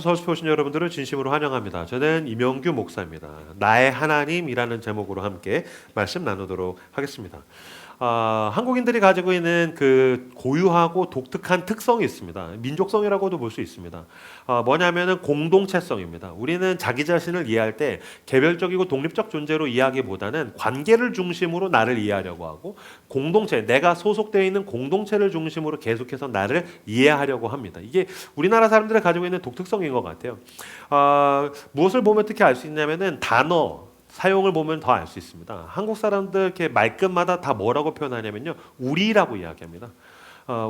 서울숲에 오신 여러분들을 진심으로 환영합니다. 저는 임영규 목사입니다. 나의 하나님이라는 제목으로 함께 말씀 나누도록 하겠습니다. 한국인들이 가지고 있는 그 고유하고 독특한 특성이 있습니다. 민족성이라고도 볼 수 있습니다. 뭐냐면은 공동체성입니다. 우리는 자기 자신을 이해할 때 개별적이고 독립적 존재로 이해하기보다는 관계를 중심으로 나를 이해하려고 하고 공동체, 내가 소속되어 있는 공동체를 중심으로 계속해서 나를 이해하려고 합니다. 이게 우리나라 사람들이 가지고 있는 독특성인 것 같아요. 무엇을 보면 어떻게 알 수 있냐면은 단어 사용을 보면 더 알 수 있습니다. 한국 사람들 이렇게 말끝마다 다 뭐라고 표현하냐면요, 우리라고 이야기합니다.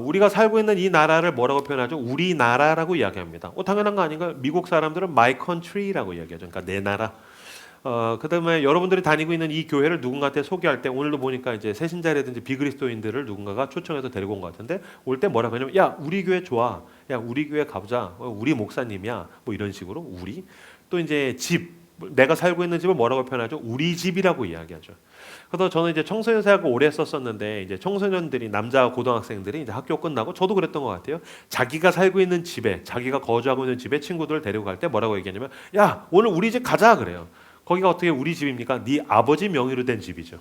우리가 살고 있는 이 나라를 뭐라고 표현하죠? 우리나라라고 이야기합니다. 당연한 거 아닌가요? 미국 사람들은 my country라고 이야기하죠. 그러니까 내 나라. 그다음에 여러분들이 다니고 있는 이 교회를 누군가한테 소개할 때 오늘도 보니까 이제 새신자라든지 비그리스도인들을 누군가가 초청해서 데리고 온 것 같은데 올 때 뭐라고 하냐면 야 우리 교회 좋아, 야 우리 교회 가보자, 우리 목사님이야, 뭐 이런 식으로 우리. 또 이제 집, 내가 살고 있는 집을 뭐라고 표현하죠? 우리 집이라고 이야기하죠. 그래서 저는 이제 청소년 사역을 오래 썼었는데 이제 청소년들이 남자 고등학생들이 이제 학교 끝나고 저도 그랬던 것 같아요. 자기가 살고 있는 집에, 자기가 거주하고 있는 집에 친구들을 데리고 갈 때 뭐라고 얘기하냐면 야 오늘 우리 집 가자 그래요. 거기가 어떻게 우리 집입니까? 네 아버지 명의로 된 집이죠.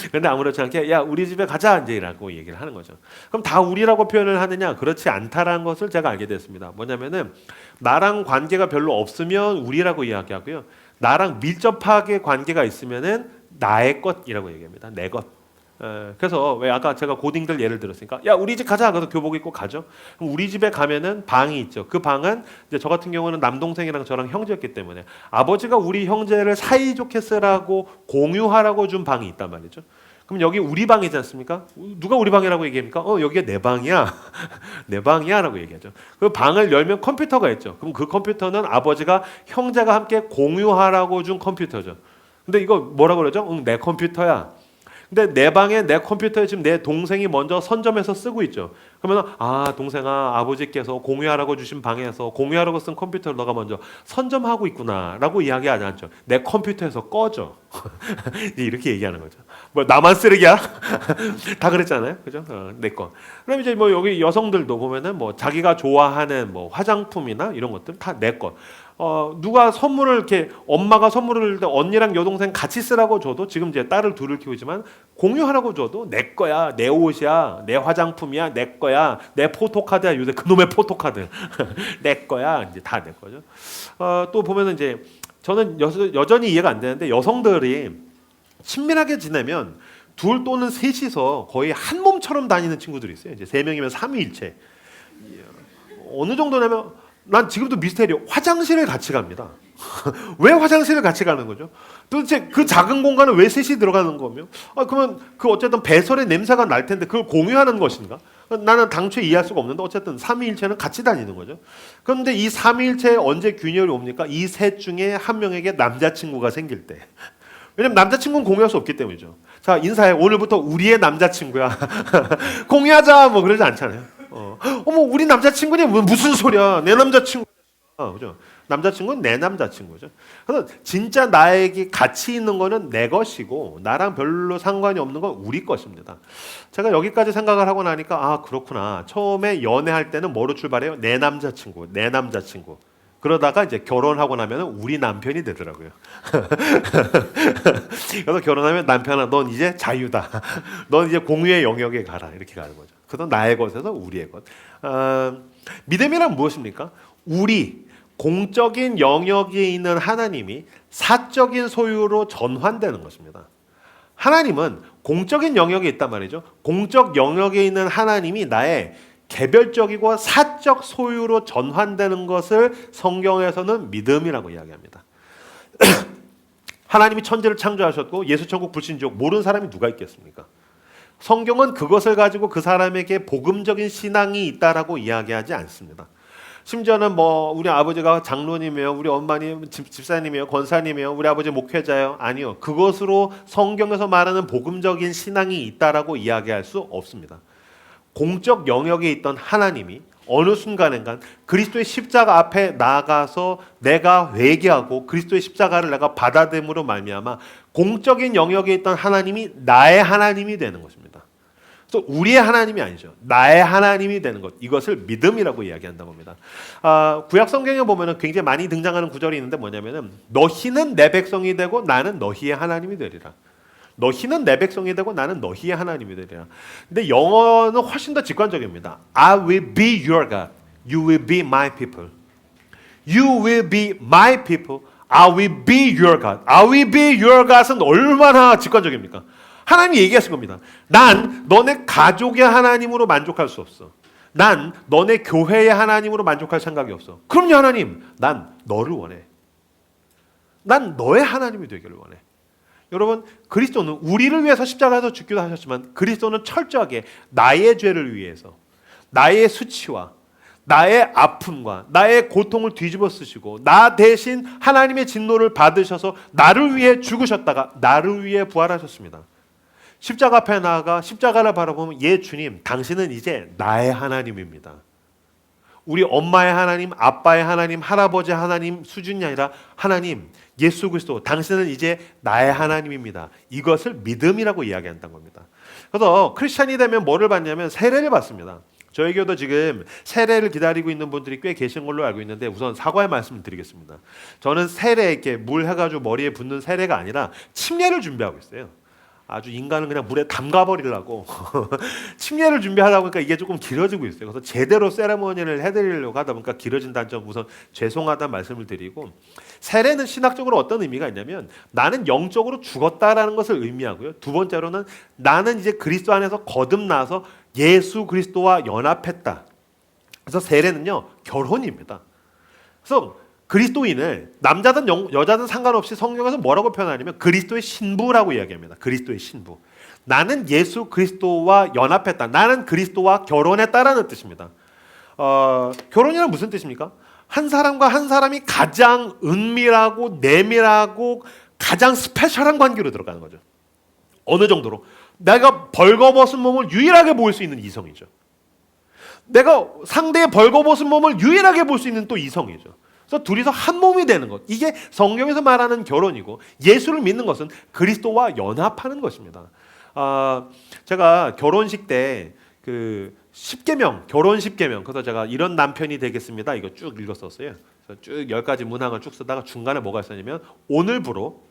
그런데 아무렇지 않게 야 우리 집에 가자 이제라고 얘기를 하는 거죠. 그럼 다 우리라고 표현을 하느냐? 그렇지 않다라는 것을 제가 알게 됐습니다. 뭐냐면은 나랑 관계가 별로 없으면 우리라고 이야기하고요. 나랑 밀접하게 관계가 있으면은 나의 것이라고 얘기합니다. 내 것. 그래서 왜 아까 제가 고딩들 예를 들었으니까 야 우리 집 가자 그래서 교복 입고 가죠. 그럼 우리 집에 가면은 방이 있죠. 그 방은 이제 저 같은 경우는 남동생이랑 저랑 형제였기 때문에 아버지가 우리 형제를 사이좋게 쓰라고 공유하라고 준 방이 있단 말이죠. 그럼 여기 우리 방이지 않습니까? 누가 우리 방이라고 얘기합니까? 여기가 내 방이야. 내 방이야라고 얘기하죠. 그 방을 열면 컴퓨터가 있죠. 그럼 그 컴퓨터는 아버지가 형제가 함께 공유하라고 준 컴퓨터죠. 근데 이거 뭐라고 그러죠? 내 컴퓨터야. 근데 내 방에 내 컴퓨터에 지금 내 동생이 먼저 선점해서 쓰고 있죠. 그러면 동생아 아버지께서 공유하라고 주신 방에서 공유하라고 쓴 컴퓨터를 너가 먼저 선점하고 있구나라고 이야기하지 않죠. 내 컴퓨터에서 꺼져. 이렇게 얘기하는 거죠. 뭐 나만 쓰레기야? 다 그랬잖아요, 그죠? 내 거. 그럼 이제 뭐 여기 여성들도 보면은 뭐 자기가 좋아하는 뭐 화장품이나 이런 것들 다 내 것. 누가 선물을 이렇게 엄마가 선물을 언니랑 여동생 같이 쓰라고 줘도 지금 이제 딸을 둘을 키우지만 공유하라고 줘도 내 거야, 내 옷이야, 내 화장품이야, 내 거야, 내 포토카드야. 요새 그놈의 포토카드 내 거야. 이제 다 내 거죠. 또 보면은 이제 저는 여전히 이해가 안 되는데 여성들이 친밀하게 지내면 둘 또는 셋이서 거의 한 몸처럼 다니는 친구들이 있어요. 이제 세 명이면 삼위일체. 어느 정도냐면 난 지금도 미스테리요. 화장실을 같이 갑니다. 왜 화장실을 같이 가는 거죠? 도대체 그 작은 공간에 왜 셋이 들어가는 거며? 그러면 그 어쨌든 배설의 냄새가 날 텐데 그걸 공유하는 것인가? 나는 당초에 이해할 수가 없는데 어쨌든 삼위일체는 같이 다니는 거죠. 그런데 이 삼위일체에 언제 균열이 옵니까? 이 셋 중에 한 명에게 남자친구가 생길 때. 왜냐면 남자친구는 공유할 수 없기 때문이죠. 자 인사해. 오늘부터 우리의 남자친구야. 공유하자 뭐 그러지 않잖아요. 어머 우리 남자친구니 무슨 소리야? 내 남자친구. 그죠? 남자친구는 내 남자친구죠. 그래서 진짜 나에게 가치 있는 거는 내 것이고 나랑 별로 상관이 없는 건 우리 것입니다. 제가 여기까지 생각을 하고 나니까 그렇구나. 처음에 연애할 때는 뭐로 출발해요? 내 남자친구, 내 남자친구. 그러다가 이제 결혼하고 나면 우리 남편이 되더라고요. 그래서 결혼하면 남편아, 넌 이제 자유다. 넌 이제 공유의 영역에 가라. 이렇게 가는 거죠. 그래서 나의 것에서 우리의 것. 믿음이란 무엇입니까? 우리 공적인 영역에 있는 하나님이 사적인 소유로 전환되는 것입니다. 하나님은 공적인 영역에 있단 말이죠. 공적 영역에 있는 하나님이 나의 개별적이고 사적 소유로 전환되는 것을 성경에서는 믿음이라고 이야기합니다. 하나님이 천지를 창조하셨고 예수 천국 불신족 모르는 사람이 누가 있겠습니까? 성경은 그것을 가지고 그 사람에게 복음적인 신앙이 있다라고 이야기하지 않습니다. 심지어는 뭐 우리 아버지가 장로님이에요, 우리 엄마님 집사님이에요, 권사님이에요, 우리 아버지 목회자예요. 아니요. 그것으로 성경에서 말하는 복음적인 신앙이 있다라고 이야기할 수 없습니다. 공적 영역에 있던 하나님이 어느 순간인가 그리스도의 십자가 앞에 나아가서 내가 회개하고 그리스도의 십자가를 내가 받아들임으로 말미암아 공적인 영역에 있던 하나님이 나의 하나님이 되는 것입니다. 또 우리의 하나님이 아니죠. 나의 하나님이 되는 것. 이것을 믿음이라고 이야기한다고 합니다. 구약 성경에 보면은 굉장히 많이 등장하는 구절이 있는데 뭐냐면은 너희는 내 백성이 되고 나는 너희의 하나님이 되리라. 너희는 내 백성이 되고 나는 너희의 하나님이 되리라. 근데 영어는 훨씬 더 직관적입니다. I will be your God. You will be my people. You will be my people. I will be your God. I will be your God은 얼마나 직관적입니까? 하나님이 얘기하신 겁니다. 난 너네 가족의 하나님으로 만족할 수 없어. 난 너네 교회의 하나님으로 만족할 생각이 없어. 그럼요 하나님. 난 너를 원해. 난 너의 하나님이 되기를 원해. 여러분 그리스도는 우리를 위해서 십자가에서 죽기도 하셨지만 그리스도는 철저하게 나의 죄를 위해서 나의 수치와 나의 아픔과 나의 고통을 뒤집어 쓰시고 나 대신 하나님의 진노를 받으셔서 나를 위해 죽으셨다가 나를 위해 부활하셨습니다. 십자가 앞에 나아가 십자가를 바라보면 예 주님 당신은 이제 나의 하나님입니다. 우리 엄마의 하나님, 아빠의 하나님, 할아버지 하나님 수준이 아니라 하나님 예수 그리스도 당신은 이제 나의 하나님입니다. 이것을 믿음이라고 이야기한다는 겁니다. 그래서 크리스찬이 되면 뭐를 받냐면 세례를 받습니다. 저희 교도 지금 세례를 기다리고 있는 분들이 꽤 계신 걸로 알고 있는데 우선 사과의 말씀을 드리겠습니다. 저는 세례 이렇게 물 해가지고 머리에 붓는 세례가 아니라 침례를 준비하고 있어요. 아주 인간은 그냥 물에 담가버리려고 침례를 준비하다 보니까 이게 조금 길어지고 있어요. 그래서 제대로 세레모니를 해드리려고 하다 보니까 길어진다는 점 우선 죄송하다는 말씀을 드리고 세례는 신학적으로 어떤 의미가 있냐면 나는 영적으로 죽었다라는 것을 의미하고요. 두 번째로는 나는 이제 그리스도 안에서 거듭나서 예수 그리스도와 연합했다. 그래서 세례는요 결혼입니다. 그래서 그리스도인을 남자든 여자든 상관없이 성경에서 뭐라고 표현하냐면 그리스도의 신부라고 이야기합니다. 그리스도의 신부. 나는 예수 그리스도와 연합했다. 나는 그리스도와 결혼했다라는 뜻입니다. 결혼이란 무슨 뜻입니까? 한 사람과 한 사람이 가장 은밀하고 내밀하고 가장 스페셜한 관계로 들어가는 거죠. 어느 정도로? 내가 벌거벗은 몸을 유일하게 보일 수 있는 이성이죠. 내가 상대의 벌거벗은 몸을 유일하게 볼 수 있는 또 이성이죠. 그래서 둘이서 한 몸이 되는 것. 이게 성경에서 말하는 결혼이고 예수를 믿는 것은 그리스도와 연합하는 것입니다. 제가 결혼식 때 그 10계명, 결혼 10계명. 그래서 제가 이런 남편이 되겠습니다. 이거 쭉 읽었었어요. 그래서 쭉 10가지 문항을 쭉 쓰다가 중간에 뭐가 있었냐면 오늘부로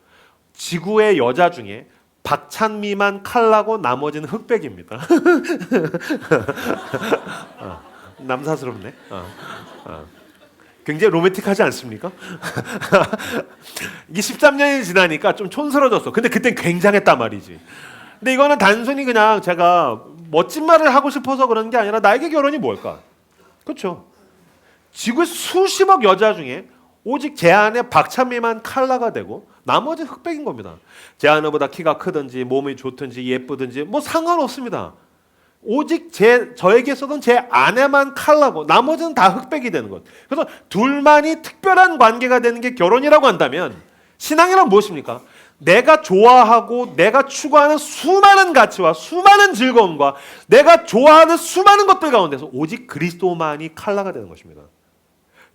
지구의 여자 중에 박찬미만 칼나고 나머지는 흑백입니다. 남사스럽네. 굉장히 로맨틱하지 않습니까? 이게 13년이 지나니까 좀 촌스러워졌어. 근데 그땐 굉장했단 말이지. 근데 이거는 단순히 그냥 제가 멋진 말을 하고 싶어서 그런 게 아니라 나에게 결혼이 뭘까? 그렇죠. 지구의 수십억 여자 중에 오직 제 안에 박찬미만 칼라가 되고 나머지는 흑백인 겁니다. 제 아내보다 키가 크든지 몸이 좋든지 예쁘든지 뭐 상관없습니다. 오직 저에게 있어서는 제 아내만 칼라고 나머지는 다 흑백이 되는 것. 그래서 둘만이 특별한 관계가 되는 게 결혼이라고 한다면 신앙이란 무엇입니까? 내가 좋아하고 내가 추구하는 수많은 가치와 수많은 즐거움과 내가 좋아하는 수많은 것들 가운데서 오직 그리스도만이 칼라가 되는 것입니다.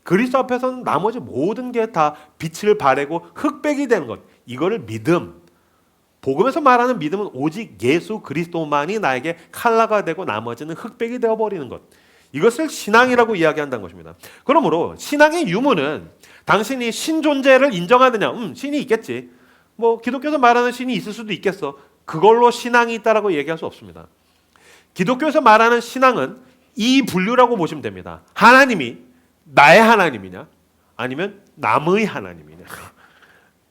그리스도 앞에서는 나머지 모든 게 다 빛을 발하고 흑백이 되는 것. 이거를 믿음. 복음에서 말하는 믿음은 오직 예수 그리스도만이 나에게 칼라가 되고 나머지는 흑백이 되어버리는 것. 이것을 신앙이라고 이야기한다는 것입니다. 그러므로 신앙의 유무는 당신이 신 존재를 인정하느냐? 신이 있겠지. 뭐 기독교에서 말하는 신이 있을 수도 있겠어. 그걸로 신앙이 있다라고 얘기할 수 없습니다. 기독교에서 말하는 신앙은 이 분류라고 보시면 됩니다. 하나님이 나의 하나님이냐? 아니면 남의 하나님이냐?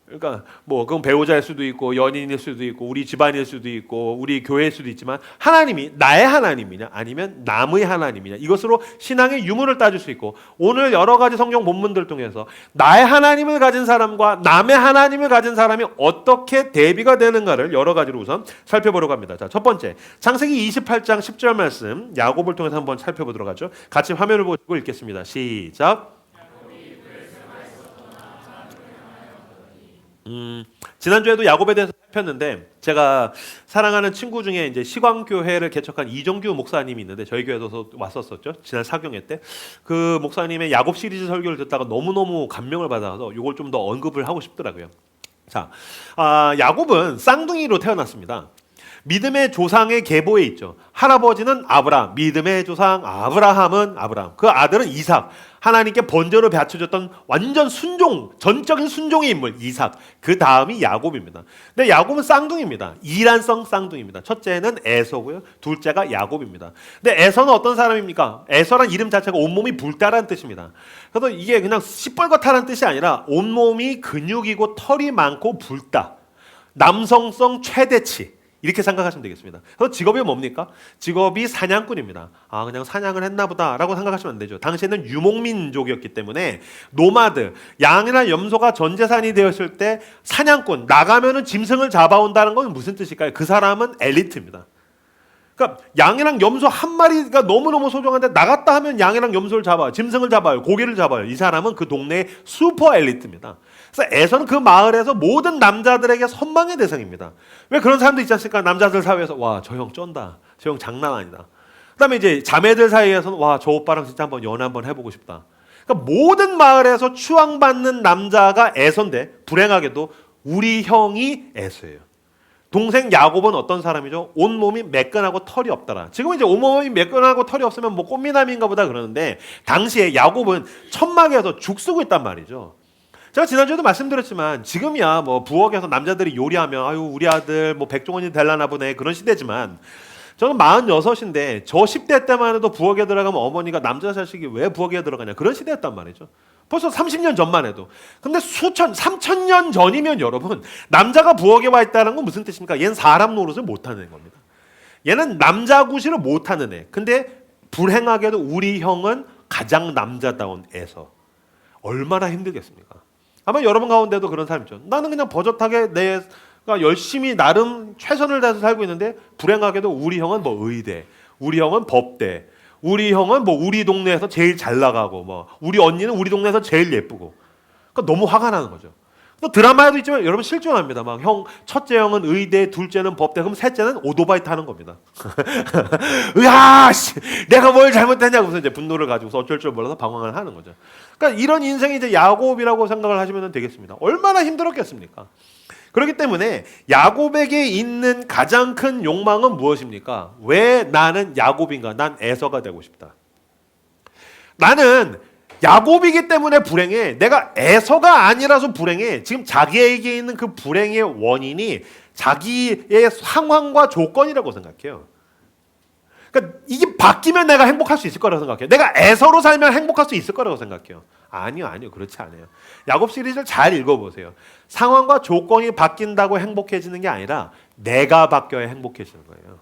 그러니까 뭐 그건 배우자일 수도 있고 연인일 수도 있고 우리 집안일 수도 있고 우리 교회일 수도 있지만 하나님이 나의 하나님이냐 아니면 남의 하나님이냐 이것으로 신앙의 유무를 따질 수 있고 오늘 여러 가지 성경 본문들 통해서 나의 하나님을 가진 사람과 남의 하나님을 가진 사람이 어떻게 대비가 되는가를 여러 가지로 우선 살펴보려고 합니다. 자, 첫 번째 창세기 28장 10절 말씀 야곱을 통해서 한번 살펴보도록 하죠. 같이 화면을 보고 읽겠습니다. 시작. 지난주에도 야곱에 대해서 살폈는데 제가 사랑하는 친구 중에 이제 시광교회를 개척한 이정규 목사님이 있는데 저희 교회도 왔었었죠. 지난 사경회 때 그 목사님의 야곱 시리즈 설교를 듣다가 너무너무 감명을 받아서 이걸 좀 더 언급을 하고 싶더라고요. 자, 야곱은 쌍둥이로 태어났습니다. 믿음의 조상의 계보에 있죠. 할아버지는 아브라함, 믿음의 조상 아브라함은 아브라함. 그 아들은 이삭. 하나님께 번제로 바쳐줬던 완전 순종, 전적인 순종의 인물 이삭. 그 다음이 야곱입니다. 근데 야곱은 쌍둥이입니다. 이란성 쌍둥이입니다. 첫째는 에서고요. 둘째가 야곱입니다. 근데 에서는 어떤 사람입니까? 에서란 이름 자체가 온몸이 불다라는 뜻입니다. 그래서 이게 그냥 시뻘겋다는 뜻이 아니라 온몸이 근육이고 털이 많고 붉다. 남성성 최대치. 이렇게 생각하시면 되겠습니다. 그래서 직업이 뭡니까? 직업이 사냥꾼입니다. 아, 그냥 사냥을 했나 보다라고 생각하시면 안 되죠. 당시에는 유목민족이었기 때문에 노마드, 양이나 염소가 전 재산이 되었을 때 사냥꾼, 나가면은 짐승을 잡아온다는 건 무슨 뜻일까요? 그 사람은 엘리트입니다. 그러니까 양이랑 염소 한 마리가 너무너무 소중한데 나갔다 하면 양이랑 염소를 잡아요. 짐승을 잡아요. 고기를 잡아요. 이 사람은 그 동네의 슈퍼 엘리트입니다. 그래서 에서는 그 마을에서 모든 남자들에게 선망의 대상입니다. 왜 그런 사람도 있지 않습니까? 남자들 사이에서 와, 저 형 쩐다. 저 형 장난 아니다. 그다음에 이제 자매들 사이에서는 와, 저 오빠랑 진짜 한번 연애 한번 해보고 싶다. 그러니까 모든 마을에서 추앙받는 남자가 에서인데 불행하게도 우리 형이 에서예요. 동생 야곱은 어떤 사람이죠? 온몸이 매끈하고 털이 없더라. 지금은 이제 온몸이 매끈하고 털이 없으면 뭐 꽃미남인가 보다 그러는데 당시에 야곱은 천막에서 죽 쓰고 있단 말이죠. 제가 지난주에도 말씀드렸지만 지금이야 뭐 부엌에서 남자들이 요리하면 아유 우리 아들 뭐 백종원이 될라나 보네 그런 시대지만 저는 46인데 저 10대 때만 해도 부엌에 들어가면 어머니가 남자 자식이 왜 부엌에 들어가냐 그런 시대였단 말이죠. 벌써 30년 전만 해도. 근데 3000년 전이면 여러분 남자가 부엌에 와 있다는 건 무슨 뜻입니까? 얘는 사람 노릇을 못하는 겁니다. 얘는 남자 구실을 못하는 애. 근데 불행하게도 우리 형은 가장 남자다운 애서 얼마나 힘들겠습니까? 아마 여러분 가운데도 그런 사람 있죠. 나는 그냥 버젓하게 내가 열심히 나름 최선을 다해서 살고 있는데 불행하게도 우리 형은 뭐 의대, 우리 형은 법대, 우리 형은 뭐 우리 동네에서 제일 잘 나가고 뭐 우리 언니는 우리 동네에서 제일 예쁘고 그러니까 너무 화가 나는 거죠. 또 드라마에도 있지만 여러분 실존합니다. 막 형 첫째 형은 의대, 둘째는 법대, 그럼 셋째는 오토바이 타는 겁니다. 으아, 씨, 내가 뭘 잘못했냐고 이제 분노를 가지고서 어쩔 줄 몰라서 방황을 하는 거죠. 그러니까 이런 인생이 이제 야곱이라고 생각을 하시면 되겠습니다. 얼마나 힘들었겠습니까? 그렇기 때문에 야곱에게 있는 가장 큰 욕망은 무엇입니까? 왜 나는 야곱인가? 난 에서가 되고 싶다. 나는 야곱이기 때문에 불행해. 내가 에서가 아니라서 불행해. 지금 자기에게 있는 그 불행의 원인이 자기의 상황과 조건이라고 생각해요. 그러니까 이게 바뀌면 내가 행복할 수 있을 거라고 생각해요. 내가 에서로 살면 행복할 수 있을 거라고 생각해요. 아니요, 그렇지 않아요. 야곱 시리즈를 잘 읽어보세요. 상황과 조건이 바뀐다고 행복해지는 게 아니라 내가 바뀌어야 행복해지는 거예요.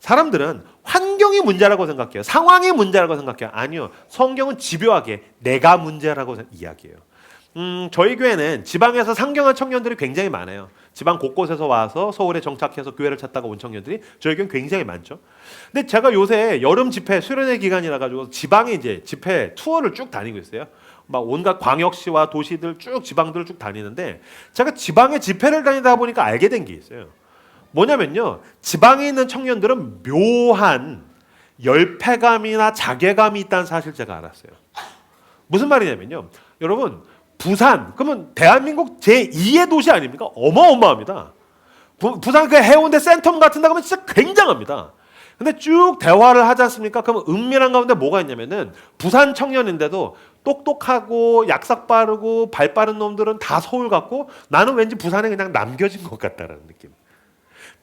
사람들은 환경이 문제라고 생각해요. 상황이 문제라고 생각해요. 아니요. 성경은 집요하게 내가 문제라고 이야기해요. 저희 교회는 지방에서 상경한 청년들이 굉장히 많아요. 지방 곳곳에서 와서 서울에 정착해서 교회를 찾다가 온 청년들이 저희 교회는 굉장히 많죠. 근데 제가 요새 여름 집회 수련회 기간이라 가지고 지방에 이제 집회 투어를 쭉 다니고 있어요. 막 온갖 광역시와 도시들 쭉 지방들을 쭉 다니는데 제가 지방에 집회를 다니다 보니까 알게 된 게 있어요. 뭐냐면요. 지방에 있는 청년들은 묘한 열패감이나 자괴감이 있다는 사실 제가 알았어요. 무슨 말이냐면요. 여러분 부산 그러면 대한민국 제2의 도시 아닙니까? 어마어마합니다. 부산 그 해운대 센텀 같은 데 가면 진짜 굉장합니다. 근데 쭉 대화를 하지 않습니까? 그러면 은밀한 가운데 뭐가 있냐면은 부산 청년인데도 똑똑하고 약삭 빠르고 발 빠른 놈들은 다 서울 같고 나는 왠지 부산에 그냥 남겨진 것 같다라는 느낌.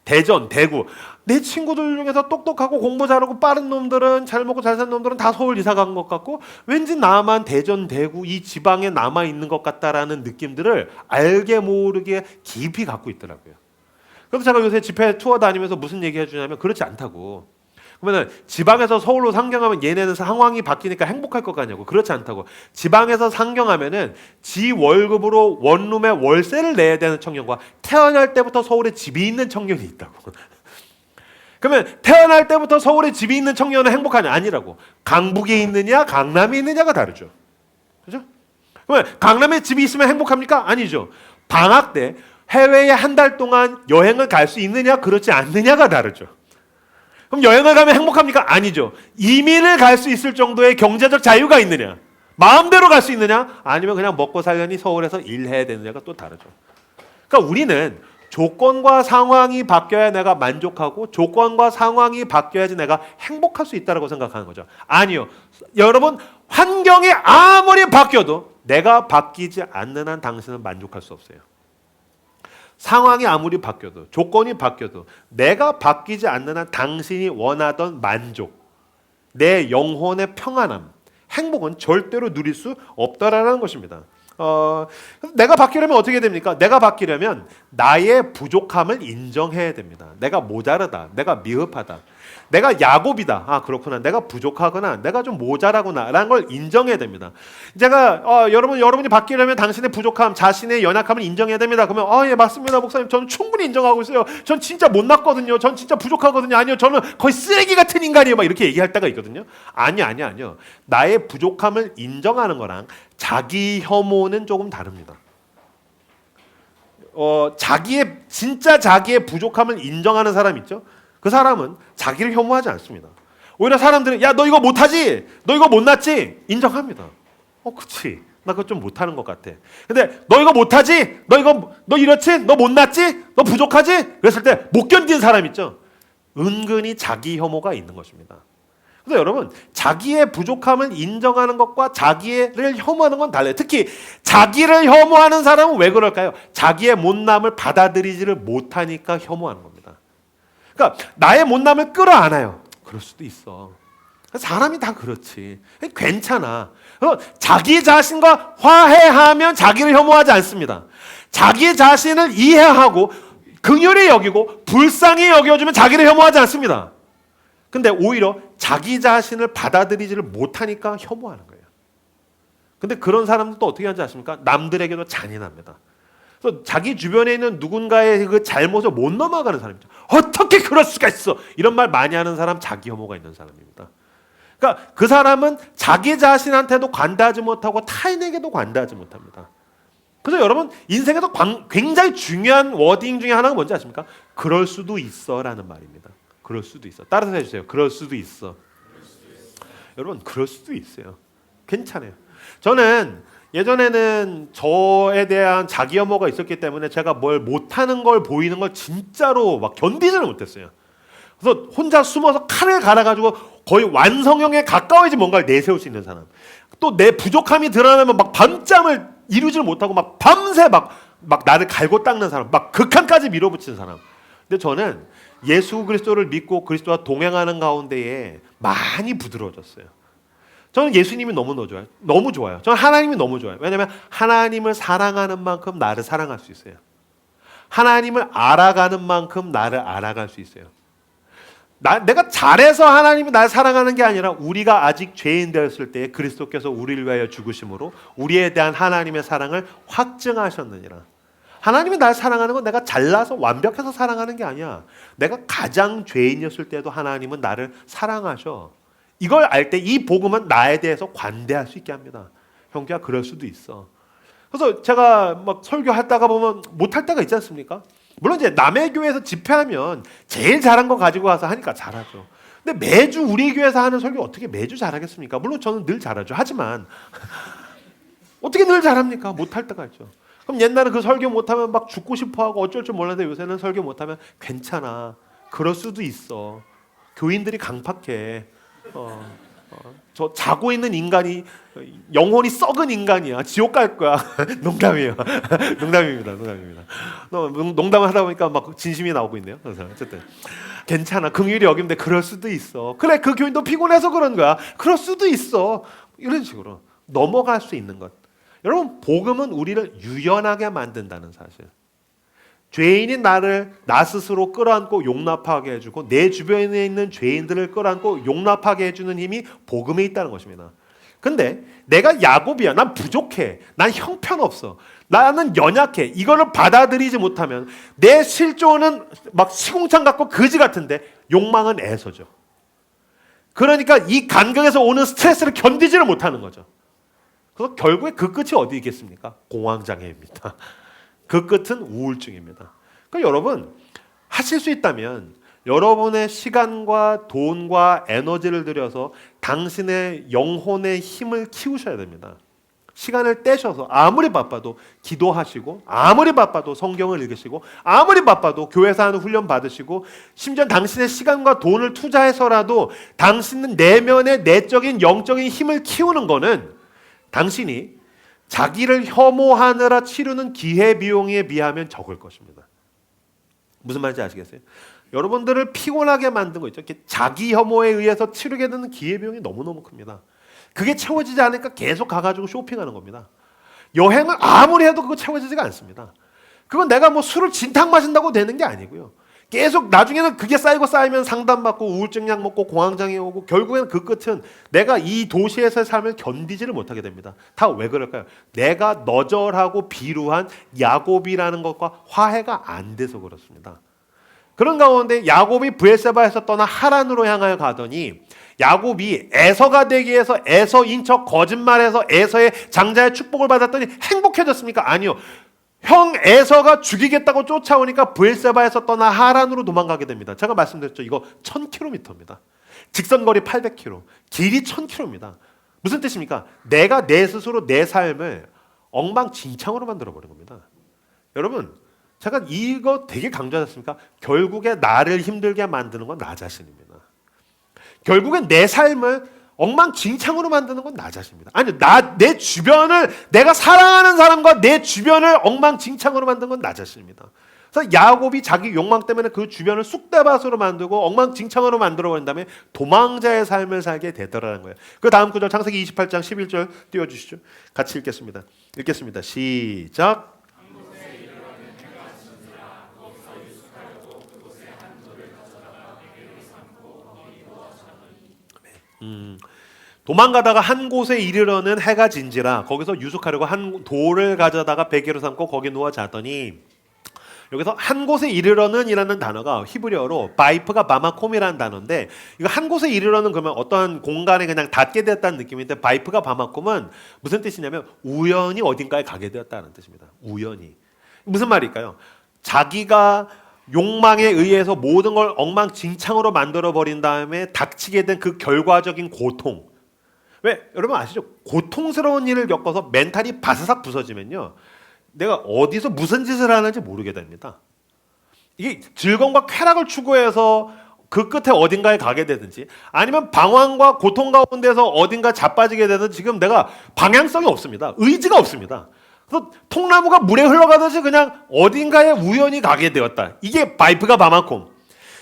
대전, 대구 내 친구들 중에서 똑똑하고 공부 잘하고 빠른 놈들은 잘 먹고 잘 사는 놈들은 다 서울 이사 간 것 같고 왠지 나만 대전, 대구 이 지방에 남아 있는 것 같다라는 느낌들을 알게 모르게 깊이 갖고 있더라고요. 그래서 제가 요새 집회 투어 다니면서 무슨 얘기 해주냐면 그렇지 않다고. 그러면 지방에서 서울로 상경하면 얘네는 상황이 바뀌니까 행복할 것 같냐고. 그렇지 않다고. 지방에서 상경하면은 지 월급으로 원룸에 월세를 내야 되는 청년과 태어날 때부터 서울에 집이 있는 청년이 있다고. 그러면 태어날 때부터 서울에 집이 있는 청년은 행복하냐? 아니라고. 강북에 있느냐 강남에 있느냐가 다르죠. 그렇죠? 그러면 강남에 집이 있으면 행복합니까? 아니죠. 방학 때 해외에 한 달 동안 여행을 갈 수 있느냐 그렇지 않느냐가 다르죠. 그럼 여행을 가면 행복합니까? 아니죠. 이민을 갈 수 있을 정도의 경제적 자유가 있느냐? 마음대로 갈 수 있느냐? 아니면 그냥 먹고 살려니 서울에서 일해야 되느냐가 또 다르죠. 그러니까 우리는 조건과 상황이 바뀌어야 내가 만족하고 조건과 상황이 바뀌어야지 내가 행복할 수 있다고 생각하는 거죠. 아니요. 여러분, 환경이 아무리 바뀌어도 내가 바뀌지 않는 한 당신은 만족할 수 없어요. 상황이 아무리 바뀌어도 조건이 바뀌어도 내가 바뀌지 않는 한 당신이 원하던 만족, 내 영혼의 평안함, 행복은 절대로 누릴 수 없다라는 것입니다. 내가 바뀌려면 어떻게 됩니까? 내가 바뀌려면 나의 부족함을 인정해야 됩니다. 내가 모자르다, 내가 미흡하다, 내가 야곱이다. 아 그렇구나, 내가 부족하구나, 내가 좀 모자라구나 라는 걸 인정해야 됩니다. 제가 여러분이 바뀌려면 당신의 부족함, 자신의 연약함을 인정해야 됩니다. 그러면 예 맞습니다 목사님, 저는 충분히 인정하고 있어요. 전 진짜 못났거든요. 전 진짜 부족하거든요. 아니요, 저는 거의 쓰레기 같은 인간이에요. 막 이렇게 얘기할 때가 있거든요. 아니요. 나의 부족함을 인정하는 거랑 자기 혐오는 조금 다릅니다. 진짜 자기의 부족함을 인정하는 사람 있죠? 그 사람은 자기를 혐오하지 않습니다. 오히려 사람들은 야 너 이거 못하지? 너 이거 못났지? 인정합니다. 그치, 나 그거 좀 못하는 것 같아. 근데 너 이거 못하지? 너 이렇지? 너 못났지? 너 부족하지? 그랬을 때 못 견딘 사람 있죠? 은근히 자기 혐오가 있는 것입니다. 그래서 여러분, 자기의 부족함을 인정하는 것과 자기를 혐오하는 건 달라요. 특히 자기를 혐오하는 사람은 왜 그럴까요? 자기의 못남을 받아들이지를 못하니까 혐오하는 겁니다. 그러니까 나의 못남을 끌어안아요. 그럴 수도 있어. 사람이 다 그렇지. 괜찮아. 자기 자신과 화해하면 자기를 혐오하지 않습니다. 자기 자신을 이해하고 긍휼히 여기고 불쌍히 여겨주면 자기를 혐오하지 않습니다. 근데 오히려 자기 자신을 받아들이지를 못하니까 혐오하는 거예요. 근데 그런 사람들도 어떻게 하는지 아십니까? 남들에게도 잔인합니다. 그래서 자기 주변에 있는 누군가의 그 잘못을 못 넘어가는 사람이죠. 어떻게 그럴 수가 있어? 이런 말 많이 하는 사람, 자기 혐오가 있는 사람입니다. 그러니까 그 사람은 자기 자신한테도 관대하지 못하고 타인에게도 관대하지 못합니다. 그래서 여러분, 인생에서 굉장히 중요한 워딩 중에 하나가 뭔지 아십니까? 그럴 수도 있어라는 말입니다. 그럴 수도 있어. 따라서 해주세요. 그럴 수도 있어. 여러분, 그럴 수도 있어요. 괜찮아요. 저는 예전에는 저에 대한 자기 혐오가 있었기 때문에 제가 뭘 못하는 걸 보이는 걸 진짜로 막 견디지를 못했어요. 그래서 혼자 숨어서 칼을 갈아가지고 거의 완성형에 가까워야지 뭔가를 내세울 수 있는 사람. 또 내 부족함이 드러나면 막 밤잠을 이루지를 못하고 막 밤새 막 나를 갈고 닦는 사람, 막 극한까지 밀어붙이는 사람. 근데 저는 예수 그리스도를 믿고 그리스도와 동행하는 가운데에 많이 부드러워졌어요. 저는 예수님이 너무 좋아요. 너무 좋아요. 저는 하나님이 너무 좋아요. 왜냐하면 하나님을 사랑하는 만큼 나를 사랑할 수 있어요. 하나님을 알아가는 만큼 나를 알아갈 수 있어요. 내가 잘해서 하나님이 나를 사랑하는 게 아니라 우리가 아직 죄인 되었을 때 그리스도께서 우리를 위하여 죽으심으로 우리에 대한 하나님의 사랑을 확증하셨느니라. 하나님이 나를 사랑하는 건 내가 잘나서 완벽해서 사랑하는 게 아니야. 내가 가장 죄인이었을 때도 하나님은 나를 사랑하셔. 이걸 알 때 이 복음은 나에 대해서 관대할 수 있게 합니다. 형제야, 그럴 수도 있어. 그래서 제가 막 설교하다가 보면 못할 때가 있지 않습니까? 물론 이제 남의 교회에서 집회하면 제일 잘한 거 가지고 와서 하니까 잘하죠. 근데 매주 우리 교회에서 하는 설교 어떻게 매주 잘하겠습니까? 물론 저는 늘 잘하죠. 하지만 어떻게 늘 잘합니까? 못할 때가 있죠. 그럼 옛날에 그 설교 못하면 막 죽고 싶어하고 어쩔 줄 몰랐는데 요새는 설교 못하면 괜찮아. 그럴 수도 있어. 교인들이 강팍해. 저 자고 있는 인간이 영혼이 썩은 인간이야. 지옥 갈 거야. 농담이에요. 농담입니다. 농담을 하다 보니까 막 진심이 나오고 있네요. 그래서 어쨌든 괜찮아. 긍휼히 여기면 그럴 수도 있어. 그래, 그 교인도 피곤해서 그런 거야. 그럴 수도 있어. 이런 식으로 넘어갈 수 있는 것. 여러분, 복음은 우리를 유연하게 만든다는 사실. 죄인인 나 스스로 끌어안고 용납하게 해주고 내 주변에 있는 죄인들을 끌어안고 용납하게 해주는 힘이 복음에 있다는 것입니다. 근데 내가 야곱이야. 난 부족해. 난 형편없어. 나는 연약해. 이거를 받아들이지 못하면 내 실존은 막 시궁창 같고 거지 같은데 욕망은 애서죠. 그러니까 이 간격에서 오는 스트레스를 견디지를 못하는 거죠. 그래서 결국에 그 끝이 어디 있겠습니까? 공황장애입니다. 그 끝은 우울증입니다. 그러니까 여러분, 하실 수 있다면 여러분의 시간과 돈과 에너지를 들여서 당신의 영혼의 힘을 키우셔야 됩니다. 시간을 떼셔서 아무리 바빠도 기도하시고 아무리 바빠도 성경을 읽으시고 아무리 바빠도 교회에서 하는 훈련 받으시고 심지어 당신의 시간과 돈을 투자해서라도 당신은 내면의 내적인 영적인 힘을 키우는 거는 당신이 자기를 혐오하느라 치르는 기회비용에 비하면 적을 것입니다. 무슨 말인지 아시겠어요? 여러분들을 피곤하게 만든 거 있죠. 이렇게 자기 혐오에 의해서 치르게 되는 기회비용이 너무너무 큽니다. 그게 채워지지 않으니까 계속 가가지고 쇼핑하는 겁니다. 여행을 아무리 해도 그거 채워지지가 않습니다. 그건 내가 뭐 술을 진탕 마신다고 되는 게 아니고요. 계속 나중에는 그게 쌓이고 쌓이면 상담받고 우울증약 먹고 공황장애 오고 결국에는 그 끝은 내가 이 도시에서의 삶을 견디지를 못하게 됩니다. 다 왜 그럴까요? 내가 너절하고 비루한 야곱이라는 것과 화해가 안 돼서 그렇습니다. 그런 가운데 야곱이 브엘세바에서 떠나 하란으로 향하여 가더니 야곱이 에서가 되기 위해서 에서인 척 거짓말해서 에서의 장자의 축복을 받았더니 행복해졌습니까? 아니요. 형 에서가 죽이겠다고 쫓아오니까 브엘세바에서 떠나 하란으로 도망가게 됩니다. 제가 말씀드렸죠. 이거 1000km입니다. 직선거리 800km, 길이 1000km입니다. 무슨 뜻입니까? 내가 내 스스로 내 삶을 엉망진창으로 만들어버린 겁니다. 여러분, 제가 이거 되게 강조하셨습니까? 결국에 나를 힘들게 만드는 건 나 자신입니다. 결국엔 내 삶을 엉망진창으로 만드는 건 나 자신입니다. 아니, 내 주변을, 내가 사랑하는 사람과 내 주변을 엉망진창으로 만든 건 나 자신입니다. 그래서 야곱이 자기 욕망 때문에 그 주변을 쑥대밭으로 만들고 엉망진창으로 만들어버린 다음에 도망자의 삶을 살게 되더라는 거예요. 그 다음 구절 창세기 28장 11절 띄워주시죠. 같이 읽겠습니다. 읽겠습니다. 시작. 도망가다가 한 곳에 이르러는 해가 진지라 거기서 유숙하려고 한 돌을 가져다가 베개로 삼고 거기 누워 자더니 여기서 한 곳에 이르러는 이라는 단어가 히브리어로 바이프가 바마콤이라는 단어인데 이거 한 곳에 이르러는 그러면 어떠한 공간에 그냥 닿게 되었다는 느낌인데 바이프가 바마콤은 무슨 뜻이냐면 우연히 어딘가에 가게 되었다는 뜻입니다. 우연히. 무슨 말일까요? 자기가 욕망에 의해서 모든 걸 엉망진창으로 만들어버린 다음에 닥치게 된 그 결과적인 고통. 왜? 여러분 아시죠? 고통스러운 일을 겪어서 멘탈이 바사삭 부서지면요. 내가 어디서 무슨 짓을 하는지 모르게 됩니다. 이게 즐거움과 쾌락을 추구해서 그 끝에 어딘가에 가게 되든지 아니면 방황과 고통 가운데서 어딘가 자빠지게 되든 지금 내가 방향성이 없습니다. 의지가 없습니다. 그래서 통나무가 물에 흘러가듯이 그냥 어딘가에 우연히 가게 되었다. 이게 바이프가 바마콤.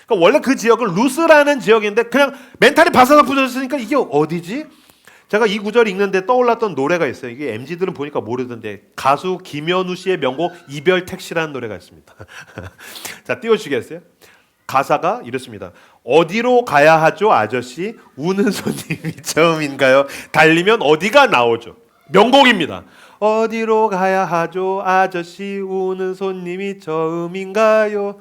그러니까 원래 그 지역은 루스라는 지역인데 그냥 멘탈이 바사삭 부서졌으니까 이게 어디지? 제가 이 구절 읽는데 떠올랐던 노래가 있어요. 이게 MZ들은 보니까 모르던데 가수 김현우 씨의 명곡 이별 택시라는 노래가 있습니다. 자, 띄워주시겠어요? 가사가 이렇습니다. 어디로 가야 하죠 아저씨? 우는 손님이 처음인가요? 달리면 어디가 나오죠? 명곡입니다. 어디로 가야 하죠 아저씨? 우는 손님이 처음인가요?